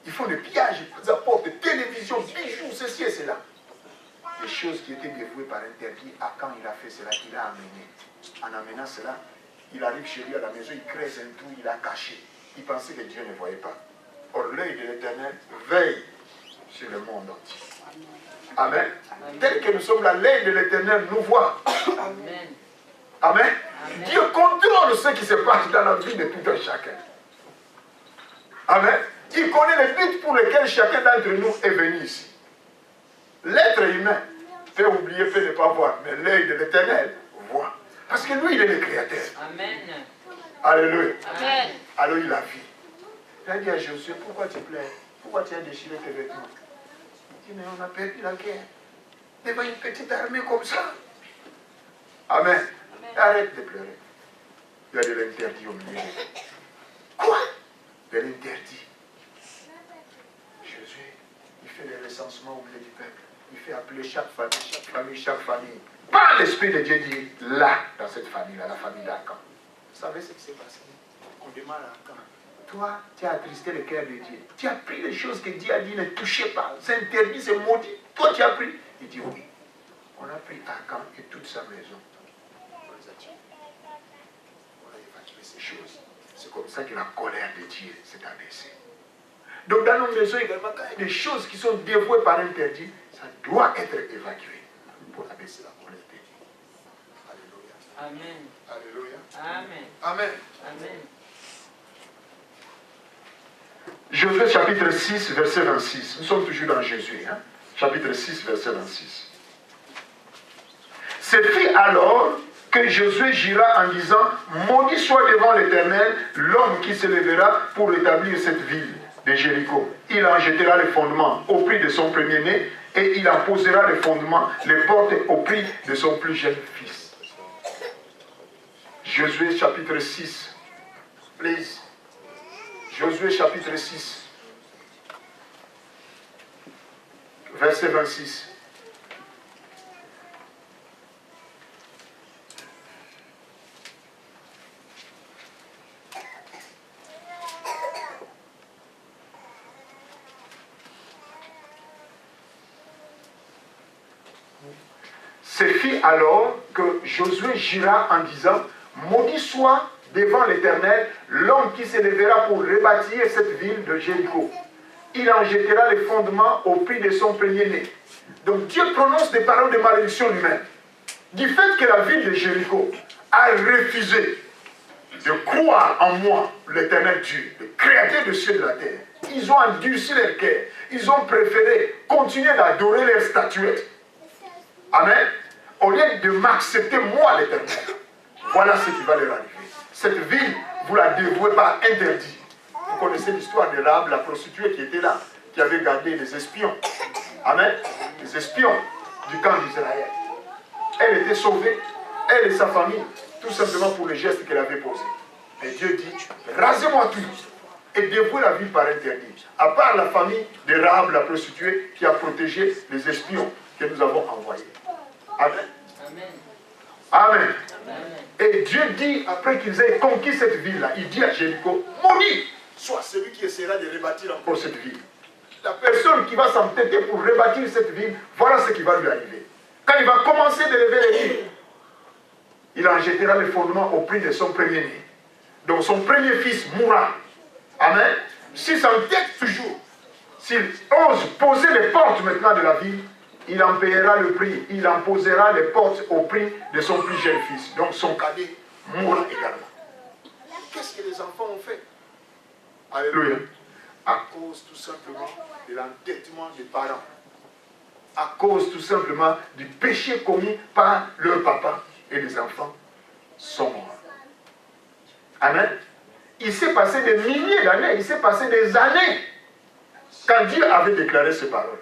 Ils font le pillage, ils apportent télévision, bijoux, ceci et cela. Les choses qui étaient dévouées par interdit, à quand il a fait cela, il a amené. En amenant cela, il arrive chez lui à la maison, il creuse un trou, il a caché. Il pensait que Dieu ne voyait pas. Or, l'œil de l'Éternel veille sur le monde entier. Amen. Amen. Tel que nous sommes là, l'œil de l'Éternel nous voit. Amen. Amen. Amen. Dieu contrôle ce qui se passe dans la vie de tout un chacun. Amen. Il connaît le but pour lequel chacun d'entre nous est venu ici. L'être humain peut oublier, peut ne pas voir, mais l'œil de l'Éternel voit. Parce que lui, il est le créateur. Amen. Alléluia. Amen. Alors il a vu. Il a dit à Josué, pourquoi tu pleures? Pourquoi tu as déchiré tes vêtements? Il dit, mais on a perdu la guerre. Devant une petite armée comme ça. Amen. Amen. Arrête de pleurer. Il y a de l'interdit au milieu. Quoi? De l'interdit. Josué, il fait le recensement au milieu du peuple. Il fait appeler chaque famille, chaque famille. Par l'Esprit de Dieu dit, là, dans cette famille-là, la famille d'Akan. Vous savez ce qui s'est passé? On démarre à Akan. Toi, tu as attristé le cœur de Dieu. Tu as pris les choses que Dieu a dit, ne touchez pas. C'est interdit, c'est maudit. Toi, tu as pris. Il dit oui. On a pris Akan et toute sa maison. On les a tués. On a évacué ces choses. C'est comme ça que la colère de Dieu s'est abaissée. Donc dans nos maisons également, quand il y a des choses qui sont dévouées par interdit, ça doit être évacué pour abaisser la colère de Dieu. Alléluia. Amen. Alléluia. Amen. Amen. Amen. Josué chapitre 6, verset 26. Nous sommes toujours dans Jésus. Hein? Chapitre 6, verset 26. C'est fit alors que Josué jura en disant, maudit soit devant l'Éternel l'homme qui se lèvera pour établir cette ville de Jéricho. Il en jettera les fondements au prix de son premier-né et il en posera les fondements, les portes au prix de son plus jeune fils. Josué chapitre 6. Please. Josué chapitre 6. Verset 26. C'est fit alors que Josué jura en disant, maudit soit devant l'Éternel l'homme qui se lèvera pour rebâtir cette ville de Jéricho. Il en jettera les fondements au prix de son premier-né. Donc Dieu prononce des paroles de malédiction lui-même. Du fait que la ville de Jéricho a refusé de croire en moi, l'Éternel Dieu, le créateur des cieux et de la terre, ils ont endurci leur cœur. Ils ont préféré continuer d'adorer leurs statuettes. Amen. Au lieu de m'accepter moi, l'Éternel. Voilà ce qui va leur arriver. Cette ville, vous la dévouez par interdit. Vous connaissez l'histoire de Rahab, la prostituée qui était là, qui avait gardé les espions. Amen. Les espions du camp d'Israël. Elle était sauvée, elle et sa famille, tout simplement pour le geste qu'elle avait posé. Et Dieu dit, rasez-moi tout et dévouez la ville par interdit. À part la famille de Rahab la prostituée qui a protégé les espions que nous avons envoyés. Amen. Amen. Et Dieu dit, après qu'ils aient conquis cette ville-là, il dit à Jéricho, maudit soit celui qui essaiera de rebâtir encore cette ville. La personne qui va s'entêter pour rebâtir cette ville, voilà ce qui va lui arriver. Quand il va commencer de lever les murs, il en jettera le fondement au prix de son premier-né. Donc son premier fils mourra. Amen. S'il s'entête toujours, s'il ose poser les portes maintenant de la ville, il en payera le prix. Il en posera les portes au prix de son plus jeune fils. Donc son cadet mourra également. Qu'est-ce que les enfants ont fait? Alléluia. À cause tout simplement de l'entêtement des parents. À cause tout simplement du péché commis par leur papa. Et les enfants sont morts. Amen. Il s'est passé des milliers d'années, il s'est passé des années quand Dieu avait déclaré ces paroles.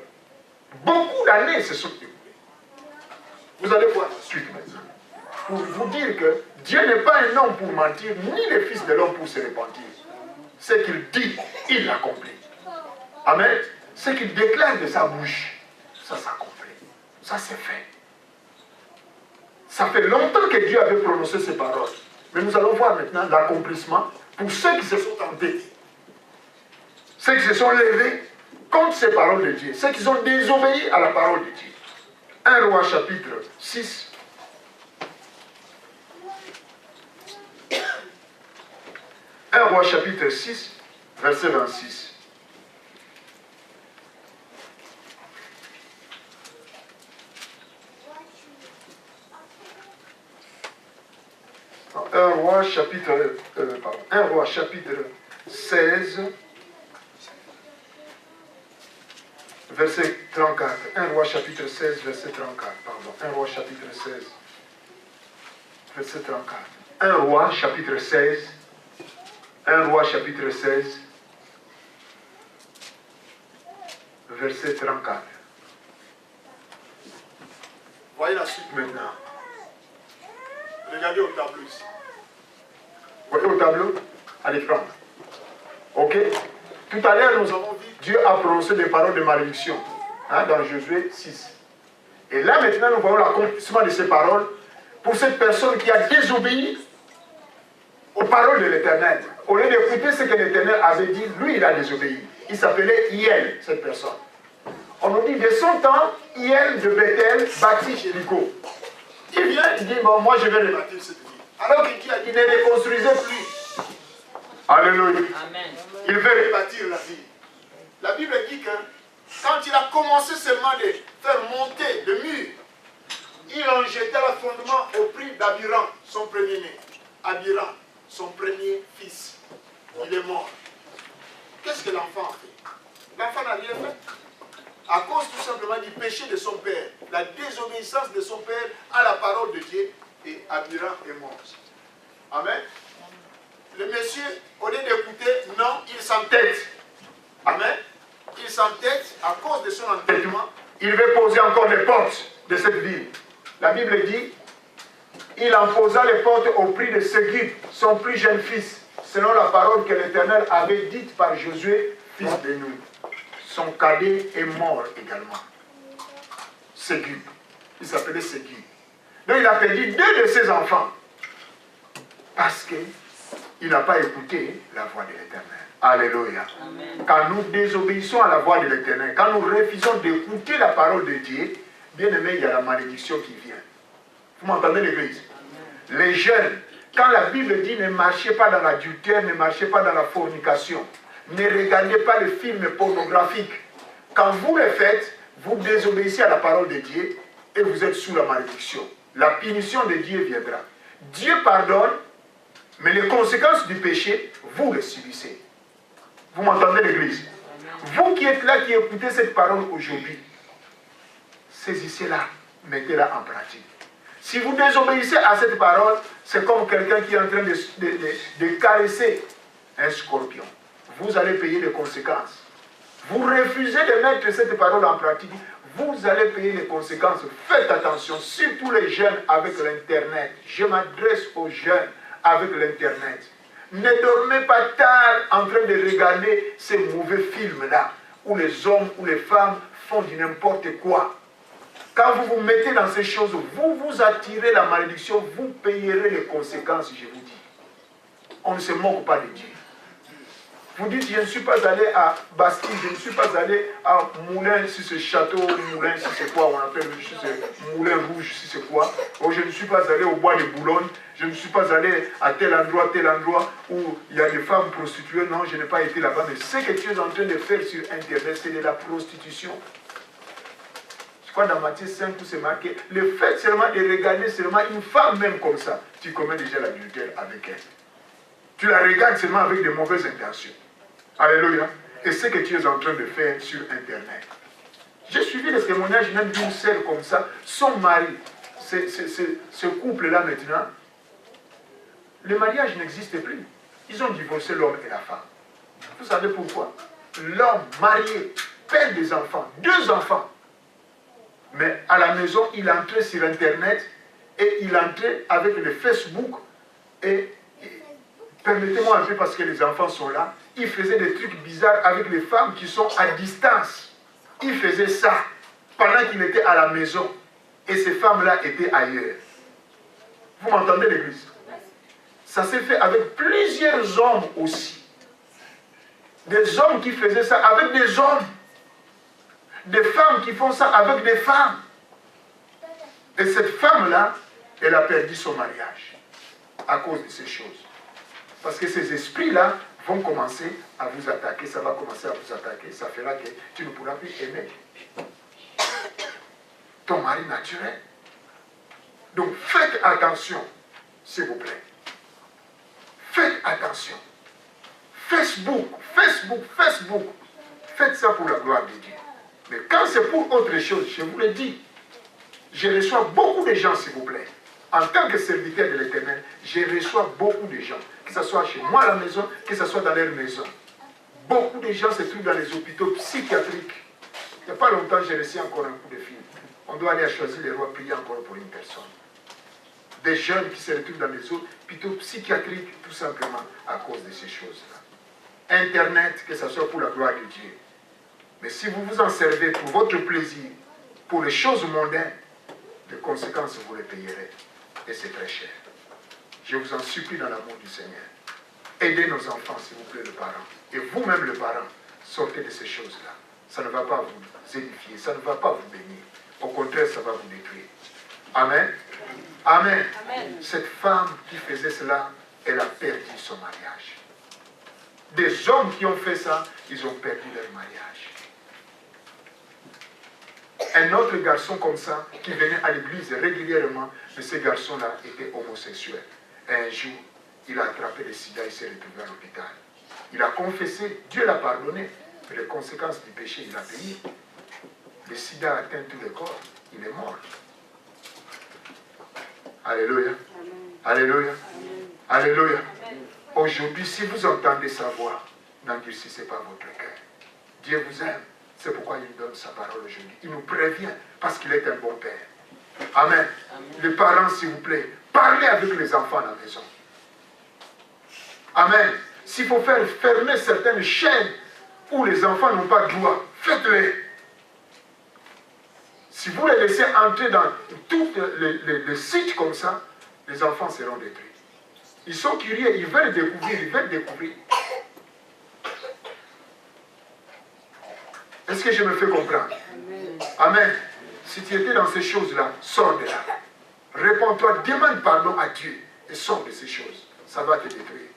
Beaucoup d'années se sont écoulées. Vous allez voir la suite maintenant. Pour vous dire que Dieu n'est pas un homme pour mentir, ni le Fils de l'homme pour se repentir. Ce qu'il dit, il l'accomplit. Amen. Ce qu'il déclare de sa bouche, ça s'accomplit. Ça c'est fait. Ça fait longtemps que Dieu avait prononcé ces paroles. Mais nous allons voir maintenant l'accomplissement pour ceux qui se sont entêtés. Ceux qui se sont levés contre ces paroles de Dieu. Ceux qui ont désobéi à la parole de Dieu. 1 Roi chapitre 6. 1 Roi chapitre 6, verset 26. 1 Roi chapitre 16, verset 34. 1 Roi chapitre 16, verset 34. Pardon. 1 Roi chapitre 16, verset 34. 1 Roi chapitre 16. 1 Roi chapitre 16, verset 34. Voyez la suite maintenant. Regardez au tableau ici. Voyez au tableau, à l'écran. Ok. Tout à l'heure, nous avons vu Dieu a prononcé des paroles de malédiction dans Josué 6. Et là, maintenant, nous voyons l'accomplissement de ces paroles pour cette personne qui a désobéi aux paroles de l'Éternel. Au lieu d'écouter ce que l'Éternel avait dit, lui, il a désobéi. Il s'appelait Hiel, cette personne. On nous dit, de son temps, Hiel de Bethel bâtit Jéricho. Il vient, il dit, bon, moi je vais rebâtir cette ville. Alors que Dieu a dit, ne reconstruisez plus. Alléluia. Amen. Il veut rebâtir la ville. La Bible dit que quand il a commencé seulement de faire monter le mur, il en jeta le fondement au prix d'Abiram, son premier-né. Abiram, son premier fils. Il est mort. Qu'est-ce que l'enfant a fait? L'enfant n'a rien fait. À cause tout simplement du péché de son père, la désobéissance de son père à la parole de Dieu, et Abiram est mort. Amen. Le monsieur, au lieu d'écouter, non, il s'entête. Amen. Il s'entête à cause de son entêtement. Il veut poser encore les portes de cette ville. La Bible dit, il en posa les portes au prix de Ségib, son plus jeune fils, selon la parole que l'Éternel avait dite par Josué, fils de Nun. Son cadet est mort également. Ségib. Il s'appelait Ségib. Donc il a perdu 2 de ses enfants. Parce qu'il n'a pas écouté la voix de l'Éternel. Alléluia. Amen. Quand nous désobéissons à la voix de l'Éternel, quand nous refusons d'écouter la parole de Dieu, bien aimé, il y a la malédiction qui vient. Vous m'entendez, l'église? Les jeunes, quand la Bible dit ne marchez pas dans l'adultère, ne marchez pas dans la fornication, ne regardez pas les films pornographiques. Quand vous les faites, vous désobéissez à la parole de Dieu et vous êtes sous la malédiction. La punition de Dieu viendra. Dieu pardonne, mais les conséquences du péché, vous les subissez. Vous m'entendez, l'église? Vous qui êtes là, qui écoutez cette parole aujourd'hui, saisissez-la, mettez-la en pratique. Si vous désobéissez à cette parole, c'est comme quelqu'un qui est en train de caresser un scorpion. Vous allez payer les conséquences. Vous refusez de mettre cette parole en pratique, vous allez payer les conséquences. Faites attention, surtout les jeunes avec l'Internet. Je m'adresse aux jeunes avec l'Internet. Ne dormez pas tard en train de regarder ces mauvais films-là, où les hommes ou les femmes font du n'importe quoi. Quand vous vous mettez dans ces choses, vous vous attirez la malédiction, vous payerez les conséquences, je vous dis. On ne se moque pas de Dieu. Vous dites, je ne suis pas allé à Bastille, je ne suis pas allé à Moulin, si c'est château, Moulin, si c'est quoi, on appelle, si c'est Moulin Rouge, si c'est quoi. Ou je ne suis pas allé au bois de Boulogne, je ne suis pas allé à tel endroit où il y a des femmes prostituées. Non, je n'ai pas été là-bas. Mais ce que tu es en train de faire sur Internet, c'est de la prostitution. Je crois dans Matthieu 5 où c'est marqué, le fait seulement de regarder seulement une femme même comme ça, tu commets déjà l'adultère avec elle. Tu la regardes seulement avec de mauvaises intentions. Alléluia. Et ce que tu es en train de faire sur Internet. J'ai suivi les témoignages même d'une sœur comme ça, son mari, ce couple-là maintenant, le mariage n'existe plus. Ils ont divorcé l'homme et la femme. Vous savez pourquoi? L'homme marié, père des enfants, 2 enfants. Mais à la maison, il entrait sur Internet et il entrait avec le Facebook et permettez-moi un peu parce que les enfants sont là. Il faisait des trucs bizarres avec les femmes qui sont à distance. Il faisait ça pendant qu'il était à la maison. Et ces femmes-là étaient ailleurs. Vous m'entendez l'église? Ça s'est fait avec plusieurs hommes aussi. Des hommes qui faisaient ça avec des hommes. Des femmes qui font ça avec des femmes. Et cette femme-là, elle a perdu son mariage à cause de ces choses. Parce que ces esprits-là vont commencer à vous attaquer, ça va commencer à vous attaquer, ça fera que tu ne pourras plus aimer ton mari naturel. Donc faites attention, s'il vous plaît. Faites attention. Facebook. Faites ça pour la gloire de Dieu. Mais quand c'est pour autre chose, je vous le dis, je reçois beaucoup de gens, s'il vous plaît. En tant que serviteur de l'Éternel, je reçois beaucoup de gens. Que ce soit chez moi à la maison, que ce soit dans leur maison. Beaucoup de gens se trouvent dans les hôpitaux psychiatriques. Il n'y a pas longtemps, j'ai reçu encore un coup de fil. On doit aller à Choisir les Rois, prier encore pour une personne. Des jeunes qui se retrouvent dans les hôpitaux psychiatriques, tout simplement à cause de ces choses-là. Internet, que ce soit pour la gloire de Dieu. Mais si vous vous en servez pour votre plaisir, pour les choses mondaines, les conséquences, vous les payerez. Et c'est très cher. Je vous en supplie dans l'amour du Seigneur. Aidez nos enfants, s'il vous plaît, les parents. Et vous-même, les parents, sortez de ces choses-là. Ça ne va pas vous édifier, ça ne va pas vous bénir. Au contraire, ça va vous détruire. Amen. Amen. Amen. Cette femme qui faisait cela, elle a perdu son mariage. Des hommes qui ont fait ça, ils ont perdu leur mariage. Un autre garçon comme ça, qui venait à l'église régulièrement, mais ce garçon-là était homosexuel. Et un jour, il a attrapé le sida, il s'est retrouvé à l'hôpital. Il a confessé, Dieu l'a pardonné, mais les conséquences du péché, il a payé. Le sida a atteint tout le corps, il est mort. Alléluia. Amen. Alléluia. Amen. Alléluia. Aujourd'hui, si vous entendez sa voix, n'endurcissez pas votre cœur. Dieu vous aime. C'est pourquoi il nous donne sa parole aujourd'hui. Il nous prévient parce qu'il est un bon père. Amen. Amen. Les parents, s'il vous plaît, parlez avec les enfants à la maison. Amen. S'il faut faire fermer certaines chaînes où les enfants n'ont pas de droit, faites-le. Si vous les laissez entrer dans tous les sites comme ça, les enfants seront détruits. Ils sont curieux, ils veulent découvrir, Est-ce que je me fais comprendre? Amen. Amen. Si tu étais dans ces choses-là, sors de là. Réponds-toi, demande pardon à Dieu et sors de ces choses. Ça va te détruire.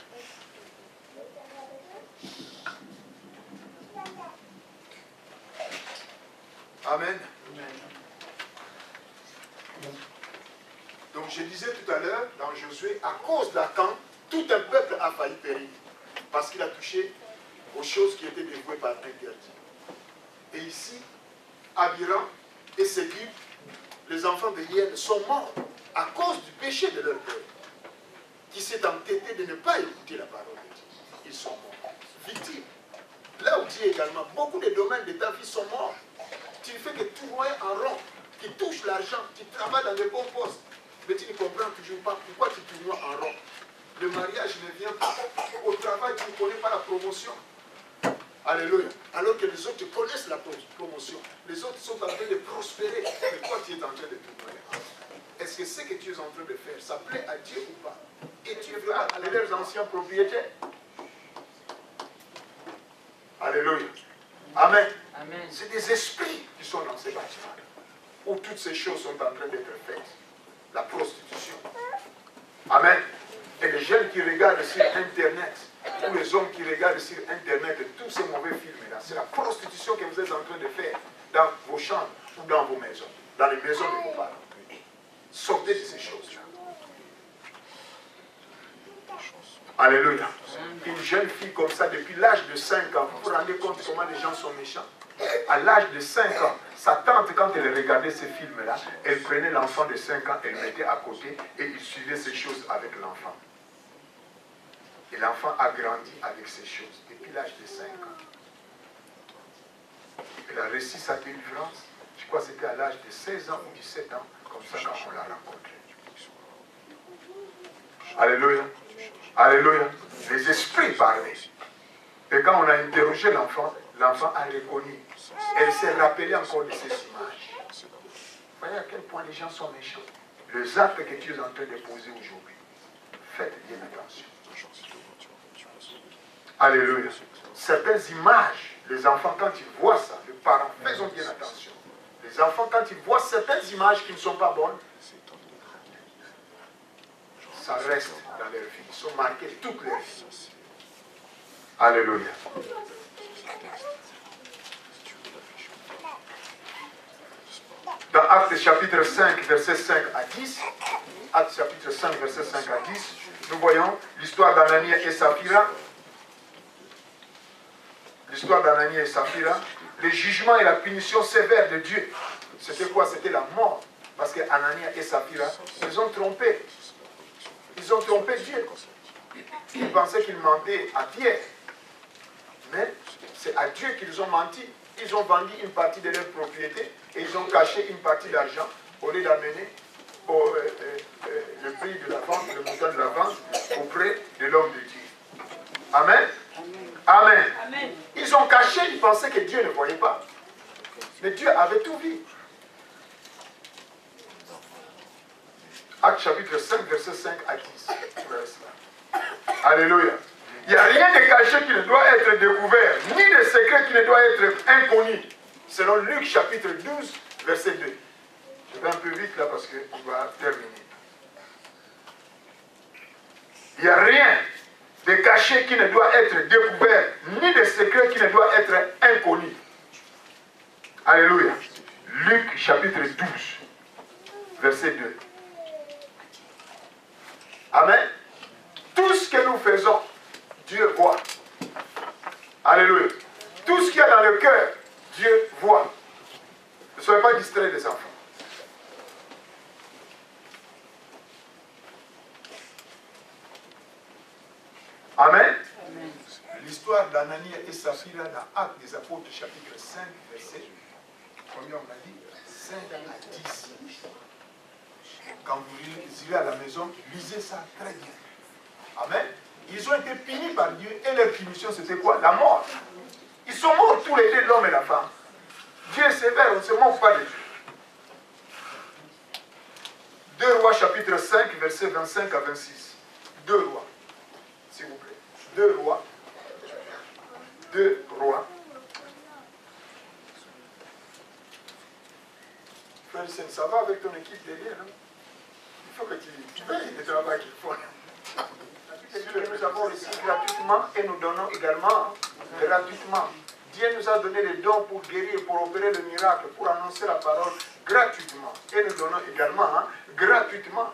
Amen. Donc je disais tout à l'heure dans Josué, à cause d'Akan, tout un peuple a failli périr. Parce qu'il a touché aux choses qui étaient dévouées par interdit. Et ici, Abiram et Séguib, les enfants de Hiel, sont morts à cause du péché de leur père, qui s'est entêté de ne pas écouter la parole de Dieu. Ils sont morts, victimes. Là où Dieu également, beaucoup de domaines de ta vie sont morts. Tu ne fais que tourner en rond, tu touches l'argent, tu travailles dans les bons postes, mais tu ne comprends toujours pas pourquoi tu tournes en rond. le mariage ne vient pas. Au travail, tu ne connais pas la promotion. Alléluia. Alors que les autres connaissent la promotion. Les autres sont en train de prospérer. Mais toi, tu es en train de te noyer. Est-ce que ce que tu es en train de faire, ça plaît à Dieu ou pas? Et tu es vraiment à leurs anciens propriétaires. Alléluia. Amen. Amen. C'est des esprits qui sont dans ces bâtiments, où toutes ces choses sont en train d'être faites. La prostitution. Amen. Et les jeunes qui regardent sur Internet, ou les hommes qui regardent sur Internet, tous ces mauvais films-là, c'est la prostitution que vous êtes en train de faire dans vos chambres ou dans vos maisons, dans les maisons de vos parents. Sortez de ces choses-là. Alléluia. Une jeune fille comme ça, depuis l'âge de 5 ans, vous vous rendez compte comment les gens sont méchants? À l'âge de 5 ans, sa tante, quand elle regardait ces films-là, elle prenait l'enfant de 5 ans, elle le mettait à côté et il suivait ces choses avec l'enfant. Et l'enfant a grandi avec ces choses depuis l'âge de 5 ans. Elle a réussi sa délivrance, je crois que c'était à l'âge de 16 ans ou 17 ans, comme ça quand on l'a rencontré. Alléluia. Alléluia. Les esprits parlaient. Et quand on a interrogé l'enfant, l'enfant a reconnu. Elle s'est rappelée encore de ces images. Vous voyez à quel point les gens sont méchants. Les actes que tu es en train de poser aujourd'hui, faites bien attention. Alléluia. Certaines images, les enfants, quand ils voient ça, les parents, faisons bien attention. Les enfants, quand ils voient certaines images qui ne sont pas bonnes, ça reste dans leur vie. Ils sont marqués toute leur vie. Alléluia. Dans Actes chapitre 5, verset 5 à 10, Actes chapitre 5, verset 5 à 10, nous voyons l'histoire d'Anania et Saphira. L'histoire d'Anania et Saphira, le jugement et la punition sévère de Dieu. C'était quoi? C'était la mort. Parce que Anania et Saphira, ils ont trompé. Ils ont trompé Dieu. Ils pensaient qu'ils mentaient à Pierre. Mais c'est à Dieu qu'ils ont menti. Ils ont vendu une partie de leur propriété et ils ont caché une partie d'argent au lieu d'amener le prix de la vente, le montant de la vente auprès de l'homme de Dieu. Amen. Amen. Amen. Ils ont caché, ils pensaient que Dieu ne voyait pas. Mais Dieu avait tout vu. Acte chapitre 5, verset 5 à 10. Alléluia. Il n'y a rien de caché qui ne doit être découvert, ni de secret qui ne doit être inconnu. Selon Luc chapitre 12, verset 2. Je vais un peu vite là parce qu'on va terminer. Il n'y a rien de caché qui ne doit être découvert, ni de secret qui ne doit être inconnu. Alléluia. Luc chapitre 12, verset 2. Amen. Tout ce que nous faisons, Dieu voit. Alléluia. Tout ce qu'il y a dans le cœur, Dieu voit. Ne soyez pas distraits des enfants. Amen. Amen. L'histoire d'Anania et Saphira dans Actes des Apôtres, chapitre 5, verset, combien on a dit 5 à 10. Quand vous irez à la maison, lisez ça très bien. Amen. Ils ont été punis par Dieu et leur punition c'était quoi? La mort. Ils sont morts tous les deux, l'homme et la femme. Dieu est sévère, on ne se moque pas de Dieu. 2 Rois chapitre 5, verset 25 à 26. 2 Rois, s'il vous plaît. 2 Rois. 2 Rois. Frère, ça va avec ton équipe derrière, non? Il faut que tu veilles le travail qu'ils font. Nous avons reçu gratuitement et nous donnons également gratuitement. Dieu nous a donné les dons pour guérir, pour opérer le miracle, pour annoncer la parole gratuitement. Et nous donnons également gratuitement.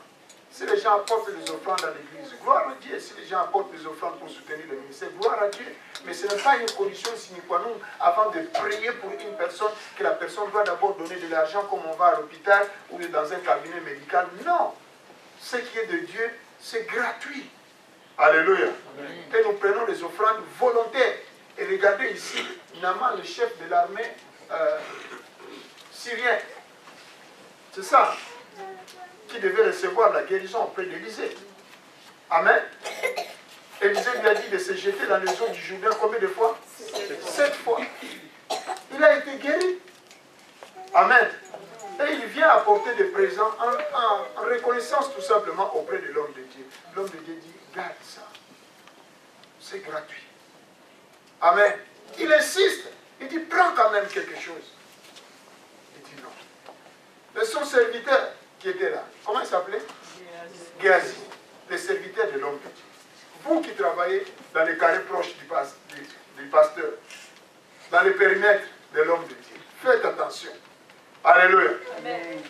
Si les gens apportent des offrandes à l'église, gloire à Dieu. Si les gens apportent des offrandes pour soutenir le ministère, gloire à Dieu. Mais ce n'est pas une condition sine qua non avant de prier pour une personne, que la personne doit d'abord donner de l'argent comme on va à l'hôpital ou dans un cabinet médical. Non. Ce qui est de Dieu, c'est gratuit. Alléluia. Amen. Et nous prenons les offrandes volontaires. Et regardez ici, Naaman, le chef de l'armée syrien. C'est ça. Qui devait recevoir la guérison auprès d'Élysée. Amen. Élisée lui a dit de se jeter dans les eaux du Jourdain combien de fois? 7 fois. Il a été guéri. Amen. Et il vient apporter des présents en reconnaissance tout simplement auprès de l'homme de Dieu. L'homme de Dieu dit, garde ça. C'est gratuit. Amen. Il insiste. Il dit, prends quand même quelque chose. Il dit non. Mais son serviteur qui était là, comment il s'appelait? Géasi. Le serviteur de l'homme de Dieu. Vous qui travaillez dans les carrés proches du pasteur, dans les périmètres de l'homme de Dieu, faites attention. Alléluia. Amen.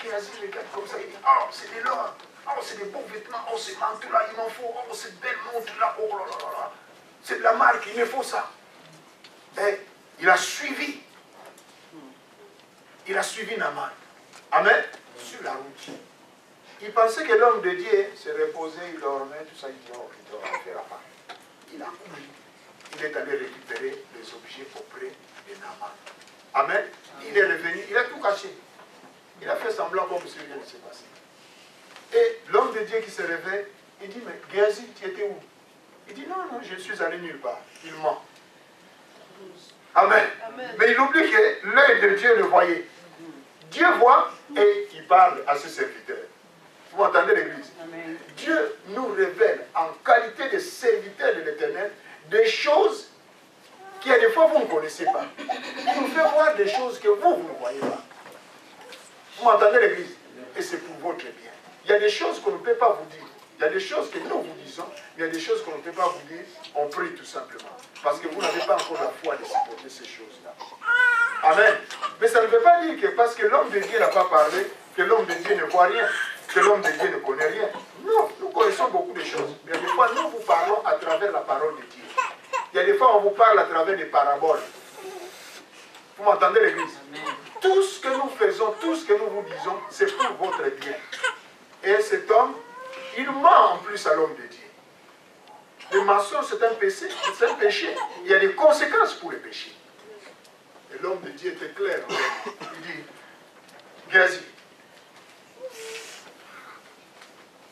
Géasi regarde comme ça, il dit, oh, c'est de l'or. Oh, c'est des beaux vêtements. Oh, ces manteaux-là, il m'en faut. Oh, cette belle montre-là. Oh là là là là. C'est de la marque, il me faut ça. Et il a suivi. Il a suivi Naaman. Amen. Sur la route. Il pensait que l'homme de Dieu se reposait, il dormait, tout ça, il dit, oh, il ne fera pas. Il a couru. Il est allé récupérer les objets auprès de Naaman. Amen. Il est revenu, il a tout caché. Il a fait semblant comme si rien ne s'est passé. Et l'homme de Dieu qui se réveille, il dit, mais Géasi, tu étais où? Il dit, non, non, je ne suis allé nulle part. Il ment. Amen. Amen. Mais il oublie que l'œil de Dieu le voyait. Dieu voit et il parle à ses serviteurs. Vous entendez l'église? Dieu nous révèle en qualité de serviteur de l'Éternel des choses qui, des fois, vous ne connaissez pas. Il nous fait voir des choses que vous ne voyez pas. Vous m'entendez l'église? Et c'est pour votre bien. Il y a des choses qu'on ne peut pas vous dire. Il y a des choses que nous vous disons, il y a des choses qu'on ne peut pas vous dire. On prie tout simplement. Parce que vous n'avez pas encore la foi de supporter ces choses-là. Amen. Mais ça ne veut pas dire que parce que l'homme de Dieu n'a pas parlé, que l'homme de Dieu ne voit rien, que l'homme de Dieu ne connaît rien. Non, nous connaissons beaucoup de choses. Mais des fois, nous vous parlons à travers la parole de Dieu. Il y a des fois, on vous parle à travers des paraboles. Vous m'entendez, l'église? Tout ce que nous faisons, tout ce que nous vous disons, c'est pour votre bien. Et cet homme, il ment en plus à l'homme de Dieu. Le mensonge, c'est un péché, c'est un péché. Il y a des conséquences pour le péché. Et l'homme de Dieu était clair. Il dit, Géasi,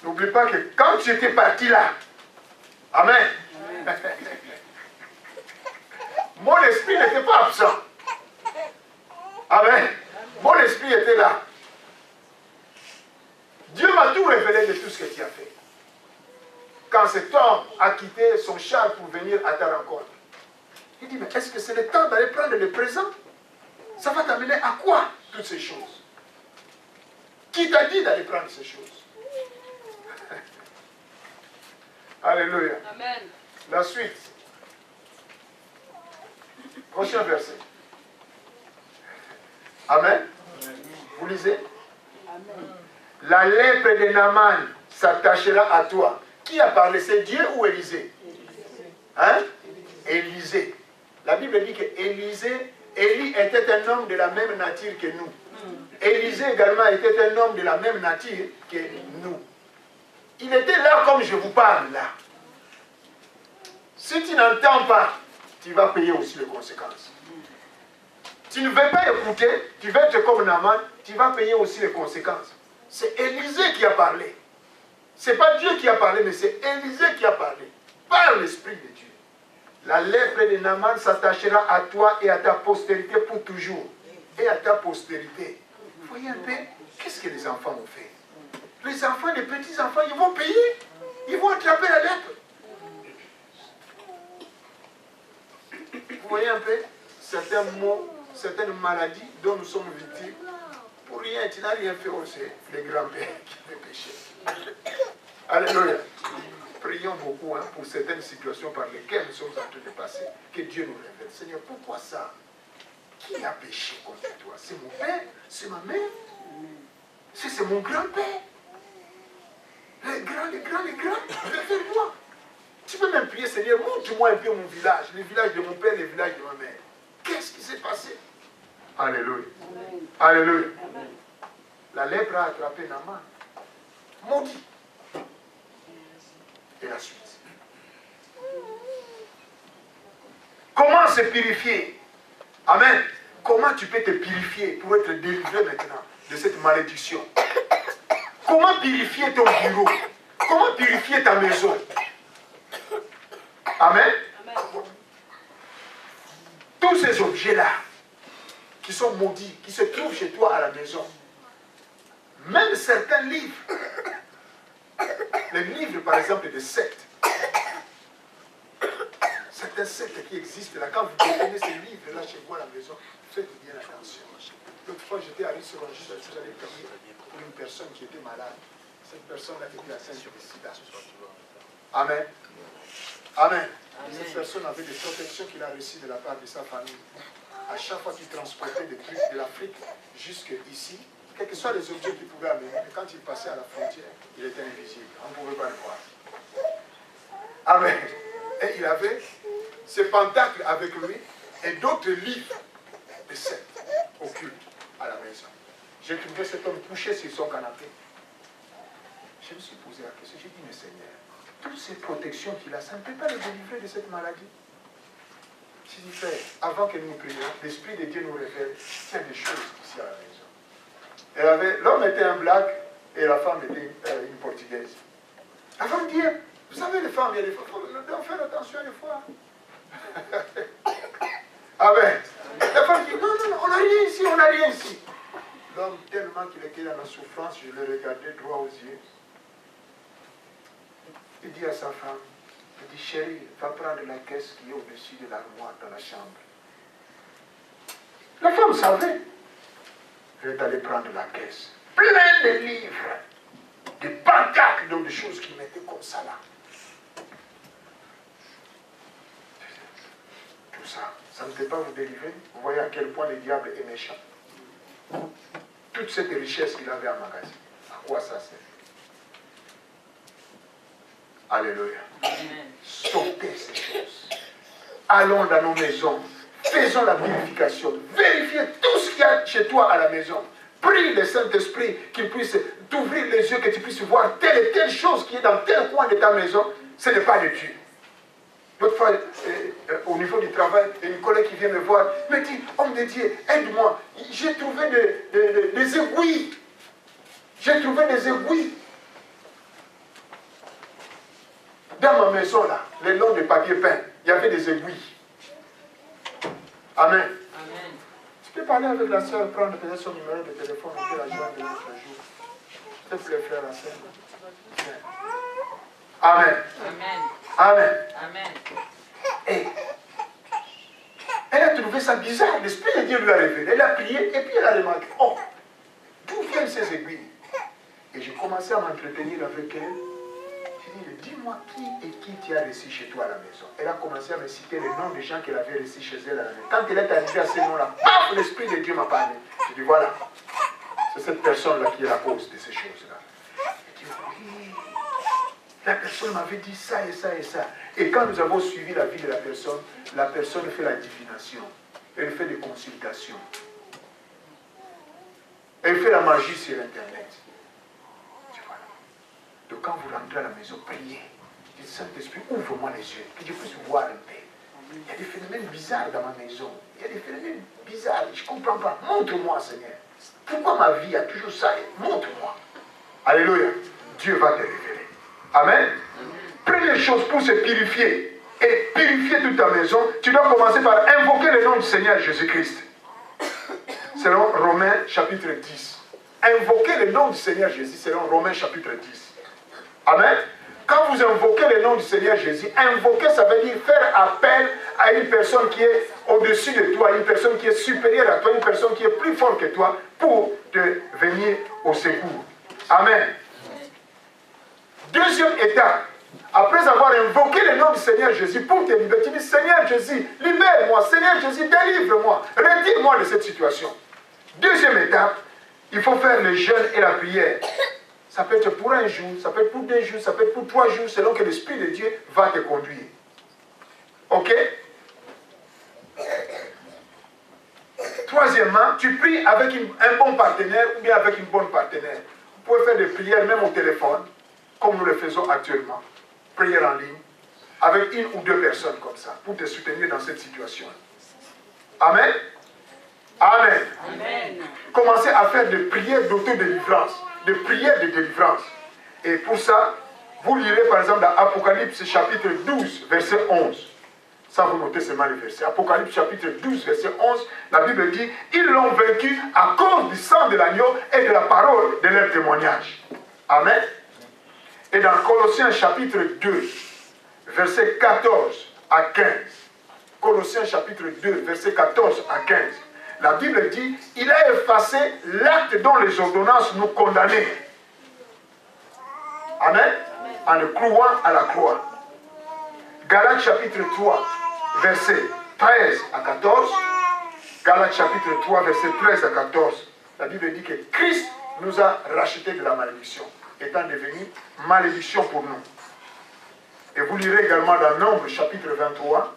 n'oublie pas que quand tu étais parti là, Amen, mon esprit n'était pas absent. Amen. Mon esprit était là. Dieu m'a tout révélé de tout ce que tu as fait. Quand cet homme a quitté son char pour venir à ta rencontre, il dit, mais est-ce que c'est le temps d'aller prendre les présents? Ça va t'amener à quoi, toutes ces choses? Qui t'a dit d'aller prendre ces choses? Alléluia. Amen. La suite. Prochain verset. Amen. Vous lisez? Amen. La lèpre de Naaman s'attachera à toi. Qui a parlé? C'est Dieu ou Élisée? Hein? Élisée. La Bible dit que Élie était un homme de la même nature que nous. Élisée également était un homme de la même nature que nous. Il était là comme je vous parle là. Si tu n'entends pas, tu vas payer aussi les conséquences. Tu ne veux pas écouter, tu veux être comme Naaman, tu vas payer aussi les conséquences. C'est Élisée qui a parlé. Ce n'est pas Dieu qui a parlé, mais c'est Élisée qui a parlé. Par l'Esprit de Dieu. La lèpre de Naaman s'attachera à toi et à ta postérité pour toujours. Et à ta postérité. Vous voyez un peu, qu'est-ce que les enfants ont fait? Les enfants, les petits-enfants, ils vont payer. Ils vont attraper la lèpre. Vous voyez un peu, certains mots, certaines maladies dont nous sommes victimes. Pour rien, tu n'as rien fait aussi. Les grands-pères qui ont péché. Alléluia. Prions beaucoup pour certaines situations par lesquelles nous sommes en train de passer. Que Dieu nous révèle. Seigneur, pourquoi ça? Qui a péché contre toi? C'est mon père? C'est ma mère? C'est mon grand-père? Les grands, révèle-moi. Tu peux même prier, Seigneur, montre-moi un peu mon village, le village de mon père, le village de ma mère. Qu'est-ce qui s'est passé? Alléluia. Amen. Alléluia. Amen. La lèpre a attrapé Naaman. Maudit. Et la suite. Comment se purifier? Amen. Comment tu peux te purifier pour être délivré maintenant de cette malédiction? Comment purifier ton bureau? Comment purifier purifier ta maison. Amen. Tous ces objets-là, qui sont maudits, qui se trouvent chez toi à la maison, même certains livres, les livres par exemple de sectes, certains sectes qui existent là, quand vous prenez ces livres-là chez vous à la maison, faites bien attention. L'autre fois, j'étais allé sur un juste, vous allez prier pour une personne qui était malade. Cette personne-là était atteinte de sida. Amen. Amen. Cette personne avait des protections qu'il a reçues de la part de sa famille. À chaque fois qu'il transportait des trucs de l'Afrique jusqu'ici, quels que soient les objets qu'il pouvait amener, quand il passait à la frontière, il était invisible. On ne pouvait pas le voir. Amen. Et il avait ce pentacle avec lui et d'autres livres de sectes occultes à la maison. J'ai trouvé cet homme couché sur son canapé. Je me suis posé la question, j'ai dit, mais Seigneur, toutes ces protections qu'il a, ça ne peut pas le délivrer de cette maladie. J'ai dit, Frère, avant que nous prions, l'Esprit de Dieu nous révèle qu'il y a des choses ici à la maison. L'homme était un black et la femme était une portugaise. La femme dit, vous savez, les femmes, il y a des femmes, il faut faire attention des fois. Amen. La femme dit, non, on n'a rien ici, on n'a rien ici. L'homme, tellement qu'il était dans la souffrance, je le regardais droit aux yeux. Il dit à sa femme, il dit, chérie, va prendre la caisse qui est au-dessus de l'armoire dans la chambre. La femme savait. Elle est allée prendre la caisse. Plein de livres, de pantacles, donc des choses qui mettaient comme ça là. Tout ça, ça ne peut pas vous délivrer. Vous voyez à quel point le diable est méchant. Toute cette richesse qu'il avait en magasin, à quoi ça sert? Alléluia. Sortez ces choses. Allons dans nos maisons. Faisons la purification. Vérifiez tout ce qu'il y a chez toi à la maison. Prie le Saint-Esprit qu'il puisse t'ouvrir les yeux, que tu puisses voir telle et telle chose qui est dans tel coin de ta maison. Ce n'est pas de Dieu. L'autre fois, au niveau du travail, une collègue qui vient me voir me dit, homme de Dieu, aide-moi. J'ai trouvé des aiguilles. J'ai trouvé des aiguilles. Dans ma maison, là, le long de papier peint, il y avait des aiguilles. Amen. Amen. Tu peux parler avec la soeur, prendre peut-être son numéro de téléphone, on peut la joindre de l'autre jour. S'il te plaît, frère, la soeur. Amen. Amen. Amen. Amen. Et elle a trouvé ça bizarre. L'Esprit de Dieu lui a révélé. Elle a prié et puis elle a remarqué, oh, d'où viennent ces aiguilles? Et j'ai commencé à m'entretenir avec elle. Dis-moi qui et qui tu as reçu chez toi à la maison. Elle a commencé à me citer les noms des gens qu'elle avait reçus chez elle à la maison. Quand elle est arrivée à ces noms-là, paf, l'Esprit de Dieu m'a parlé. Je dis voilà, c'est cette personne-là qui est la cause de ces choses-là. Je dis oui, la personne m'avait dit ça et ça et ça. Et quand nous avons suivi la vie de la personne fait la divination. Elle fait des consultations. Elle fait la magie sur Internet. Donc quand vous rentrez à la maison, priez. Dites, Saint-Esprit, ouvre-moi les yeux, que je puisse voir un peu. Il y a des phénomènes bizarres dans ma maison. Il y a des phénomènes bizarres, je ne comprends pas. Montre-moi, Seigneur. Pourquoi ma vie a toujours ça? Montre-moi. Alléluia. Dieu va te révéler. Amen. Première chose pour se purifier et purifier toute ta maison, tu dois commencer par invoquer le nom du Seigneur Jésus-Christ. Selon Romains chapitre 10. Invoquer le nom du Seigneur Jésus selon Romains chapitre 10. Amen. Quand vous invoquez le nom du Seigneur Jésus, invoquer, ça veut dire faire appel à une personne qui est au-dessus de toi, une personne qui est supérieure à toi, une personne qui est plus forte que toi pour te venir au secours. Amen. Deuxième étape, après avoir invoqué le nom du Seigneur Jésus pour te libérer, tu dis, Seigneur Jésus, libère-moi, Seigneur Jésus, délivre-moi, retire-moi de cette situation. Deuxième étape, il faut faire le jeûne et la prière. Ça peut être pour un jour, ça peut être pour 2 jours, ça peut être pour 3 jours, selon que l'Esprit de Dieu va te conduire. Ok? Troisièmement, tu pries avec un bon partenaire ou bien avec une bonne partenaire. Vous pouvez faire des prières même au téléphone, comme nous le faisons actuellement. Prière en ligne, avec 1 ou 2 personnes comme ça, pour te soutenir dans cette situation. Amen? Amen. Amen. Commencez à faire des prières d'autodélivrance. De prières de délivrance. Et pour ça, Vous lirez par exemple dans Apocalypse chapitre 12, verset 11. Ça, vous notez seulement le verset. Apocalypse chapitre 12, verset 11, la Bible dit, ils l'ont vaincu à cause du sang de l'agneau et de la parole de leur témoignage. Amen. Et dans Colossiens chapitre 2, verset 14 à 15, Colossiens chapitre 2, verset 14 à 15, la Bible dit, il a effacé l'acte dont les ordonnances nous condamnaient. Amen. En le clouant à la croix. Galates chapitre 3, verset 13 à 14. Galates chapitre 3, verset 13 à 14. La Bible dit que Christ nous a rachetés de la malédiction, étant devenu malédiction pour nous. Et vous lirez également dans Nombre chapitre 23,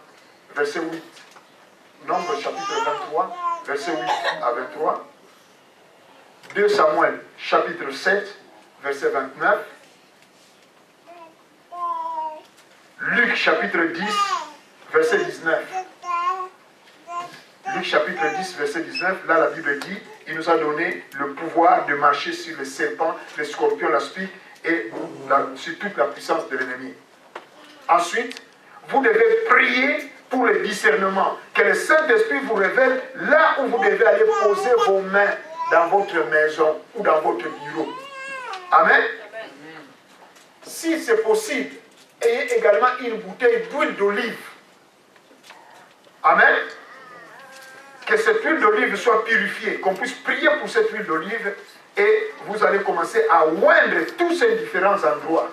verset 8. Nombre chapitre 23, verset 8 à 23. 2 Samuel chapitre 7, verset 29. Luc chapitre 10, verset 19. Luc chapitre 10, verset 19, là la Bible dit, il nous a donné le pouvoir de marcher sur les serpents, les scorpions, la spie et sur toute la puissance de l'ennemi. Ensuite, vous devez prier pour le discernement, que le Saint-Esprit vous révèle là où vous devez aller poser vos mains dans votre maison ou dans votre bureau. Amen. Si c'est possible, ayez également une bouteille d'huile d'olive. Amen. Que cette huile d'olive soit purifiée, qu'on puisse prier pour cette huile d'olive et vous allez commencer à oindre tous ces différents endroits.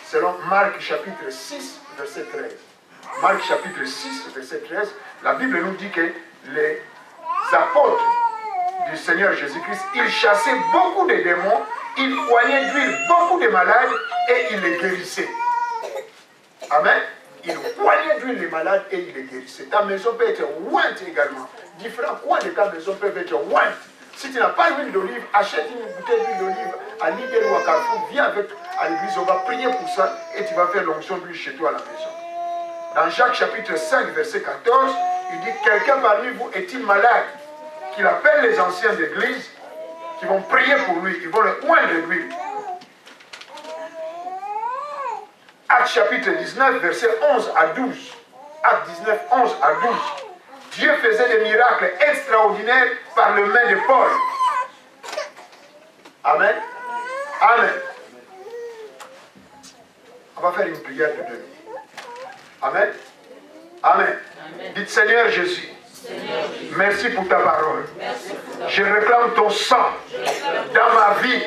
Selon Marc chapitre 6, verset 13. Marc chapitre 6, verset 13, la Bible nous dit que les apôtres du Seigneur Jésus-Christ, ils chassaient beaucoup de démons, ils oignaient d'huile beaucoup de malades et ils les guérissaient. Amen. Il oignait d'huile les malades et il les guérissait. Ta maison peut être ointe également. Différents coins de ta maison peuvent être ointe. Si tu n'as pas d'huile d'olive, achète une bouteille d'huile d'olive à Lidl ou à Carrefour. Viens avec à l'église, on va prier pour ça et tu vas faire l'onction d'huile chez toi à la maison. Dans Jacques chapitre 5, verset 14, il dit, quelqu'un parmi vous est-il malade? Qu'il appelle les anciens d'église qui vont prier pour lui, ils vont le oindre d'huile. Actes chapitre 19, verset 11 à 12. Actes 19, 11 à 12. Dieu faisait des miracles extraordinaires par le main de Paul. Amen. Amen. On va faire une prière de 2 minutes. Amen. Amen. Dites Seigneur Jésus. Merci pour ta parole. Je réclame ton sang dans ma vie,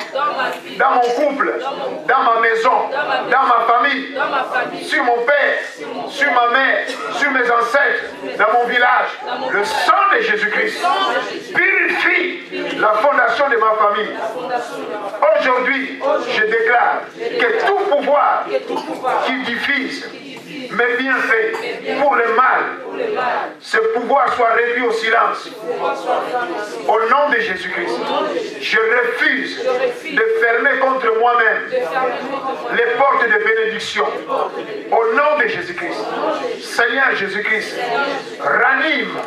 dans mon couple, dans ma maison, dans ma famille, sur mon père, sur ma mère, sur mes ancêtres, dans mon village. Le sang de Jésus-Christ purifie la fondation de ma famille. Aujourd'hui, je déclare que tout pouvoir qui diffuse mes bienfaits pour le mal, ce pouvoir soit réduit au silence. Au nom de Jésus-Christ, je refuse de fermer contre moi-même les portes de bénédiction. Au nom de Jésus-Christ, Seigneur Jésus-Christ, ranime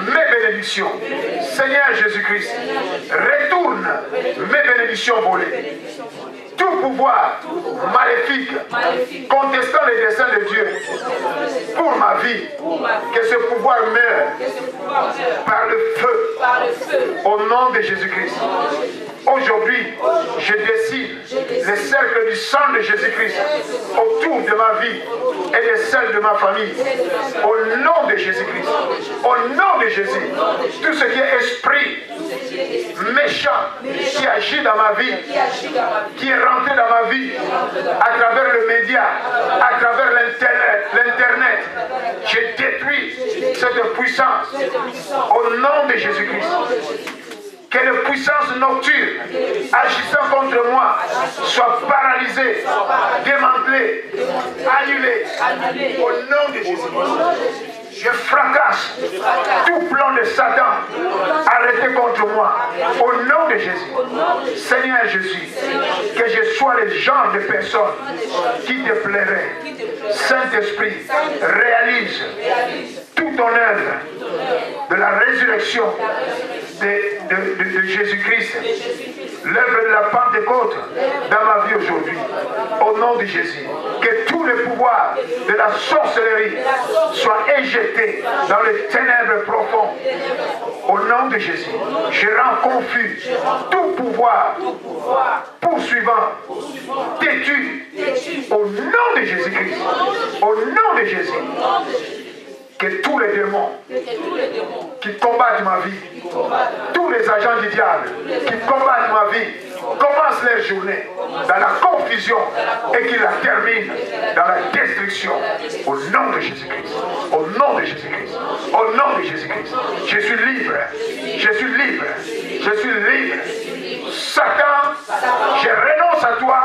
mes bénédictions. Seigneur Jésus-Christ, retourne mes bénédictions volées. Tout pouvoir maléfique contestant les desseins de Dieu pour ma vie, que ce pouvoir meure par le feu au nom de Jésus-Christ. Aujourd'hui, je décide le cercle du sang de Jésus-Christ autour de ma vie et de celle de ma famille. Au nom de Jésus-Christ, au nom de Jésus, tout ce qui est esprit méchant qui agit dans ma vie, qui est rentré dans ma vie à travers le média, à travers l'internet, je détruis cette puissance au nom de Jésus-Christ. Que les puissances nocturnes agissant contre moi soient paralysées, démantelées, annulées. Au nom de Jésus-Christ. Je fracasse tout plan de Satan arrêté contre moi. Au nom de Jésus. Seigneur Jésus, que je sois le genre de personne qui te plairait. Saint-Esprit, réalise toute ton œuvre de la résurrection de Jésus-Christ l'œuvre de la Pentecôte dans ma vie aujourd'hui. Au nom de Jésus, que tous les pouvoirs de la sorcellerie soient éjectés dans les ténèbres profondes. Au nom de Jésus, je rends confus tout pouvoir poursuivant, têtu, au nom de Jésus-Christ. Au nom de Jésus. Que tous les démons qui combattent ma vie, tous les agents du diable qui combattent ma vie, commencent leur journée dans la confusion et qu'ils la terminent dans la destruction. Au nom de Jésus-Christ. Au nom de Jésus-Christ. Au nom de Jésus-Christ. Je suis libre. Je suis libre. Je suis libre. Satan, je renonce à toi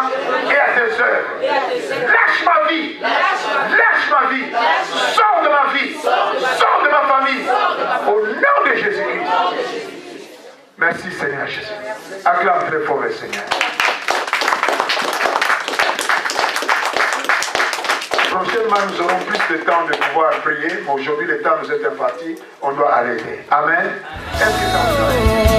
et à tes œuvres. Lâche ma vie. Lâche ma vie. Sors de ma vie. Sors de ma famille. Au nom de Jésus-Christ. Merci Seigneur Jésus. Acclame très fort le Seigneur. Prochainement, nous aurons plus de temps de pouvoir prier, mais aujourd'hui, le temps nous est imparti. On doit arrêter. Amen. Est-ce que ça vous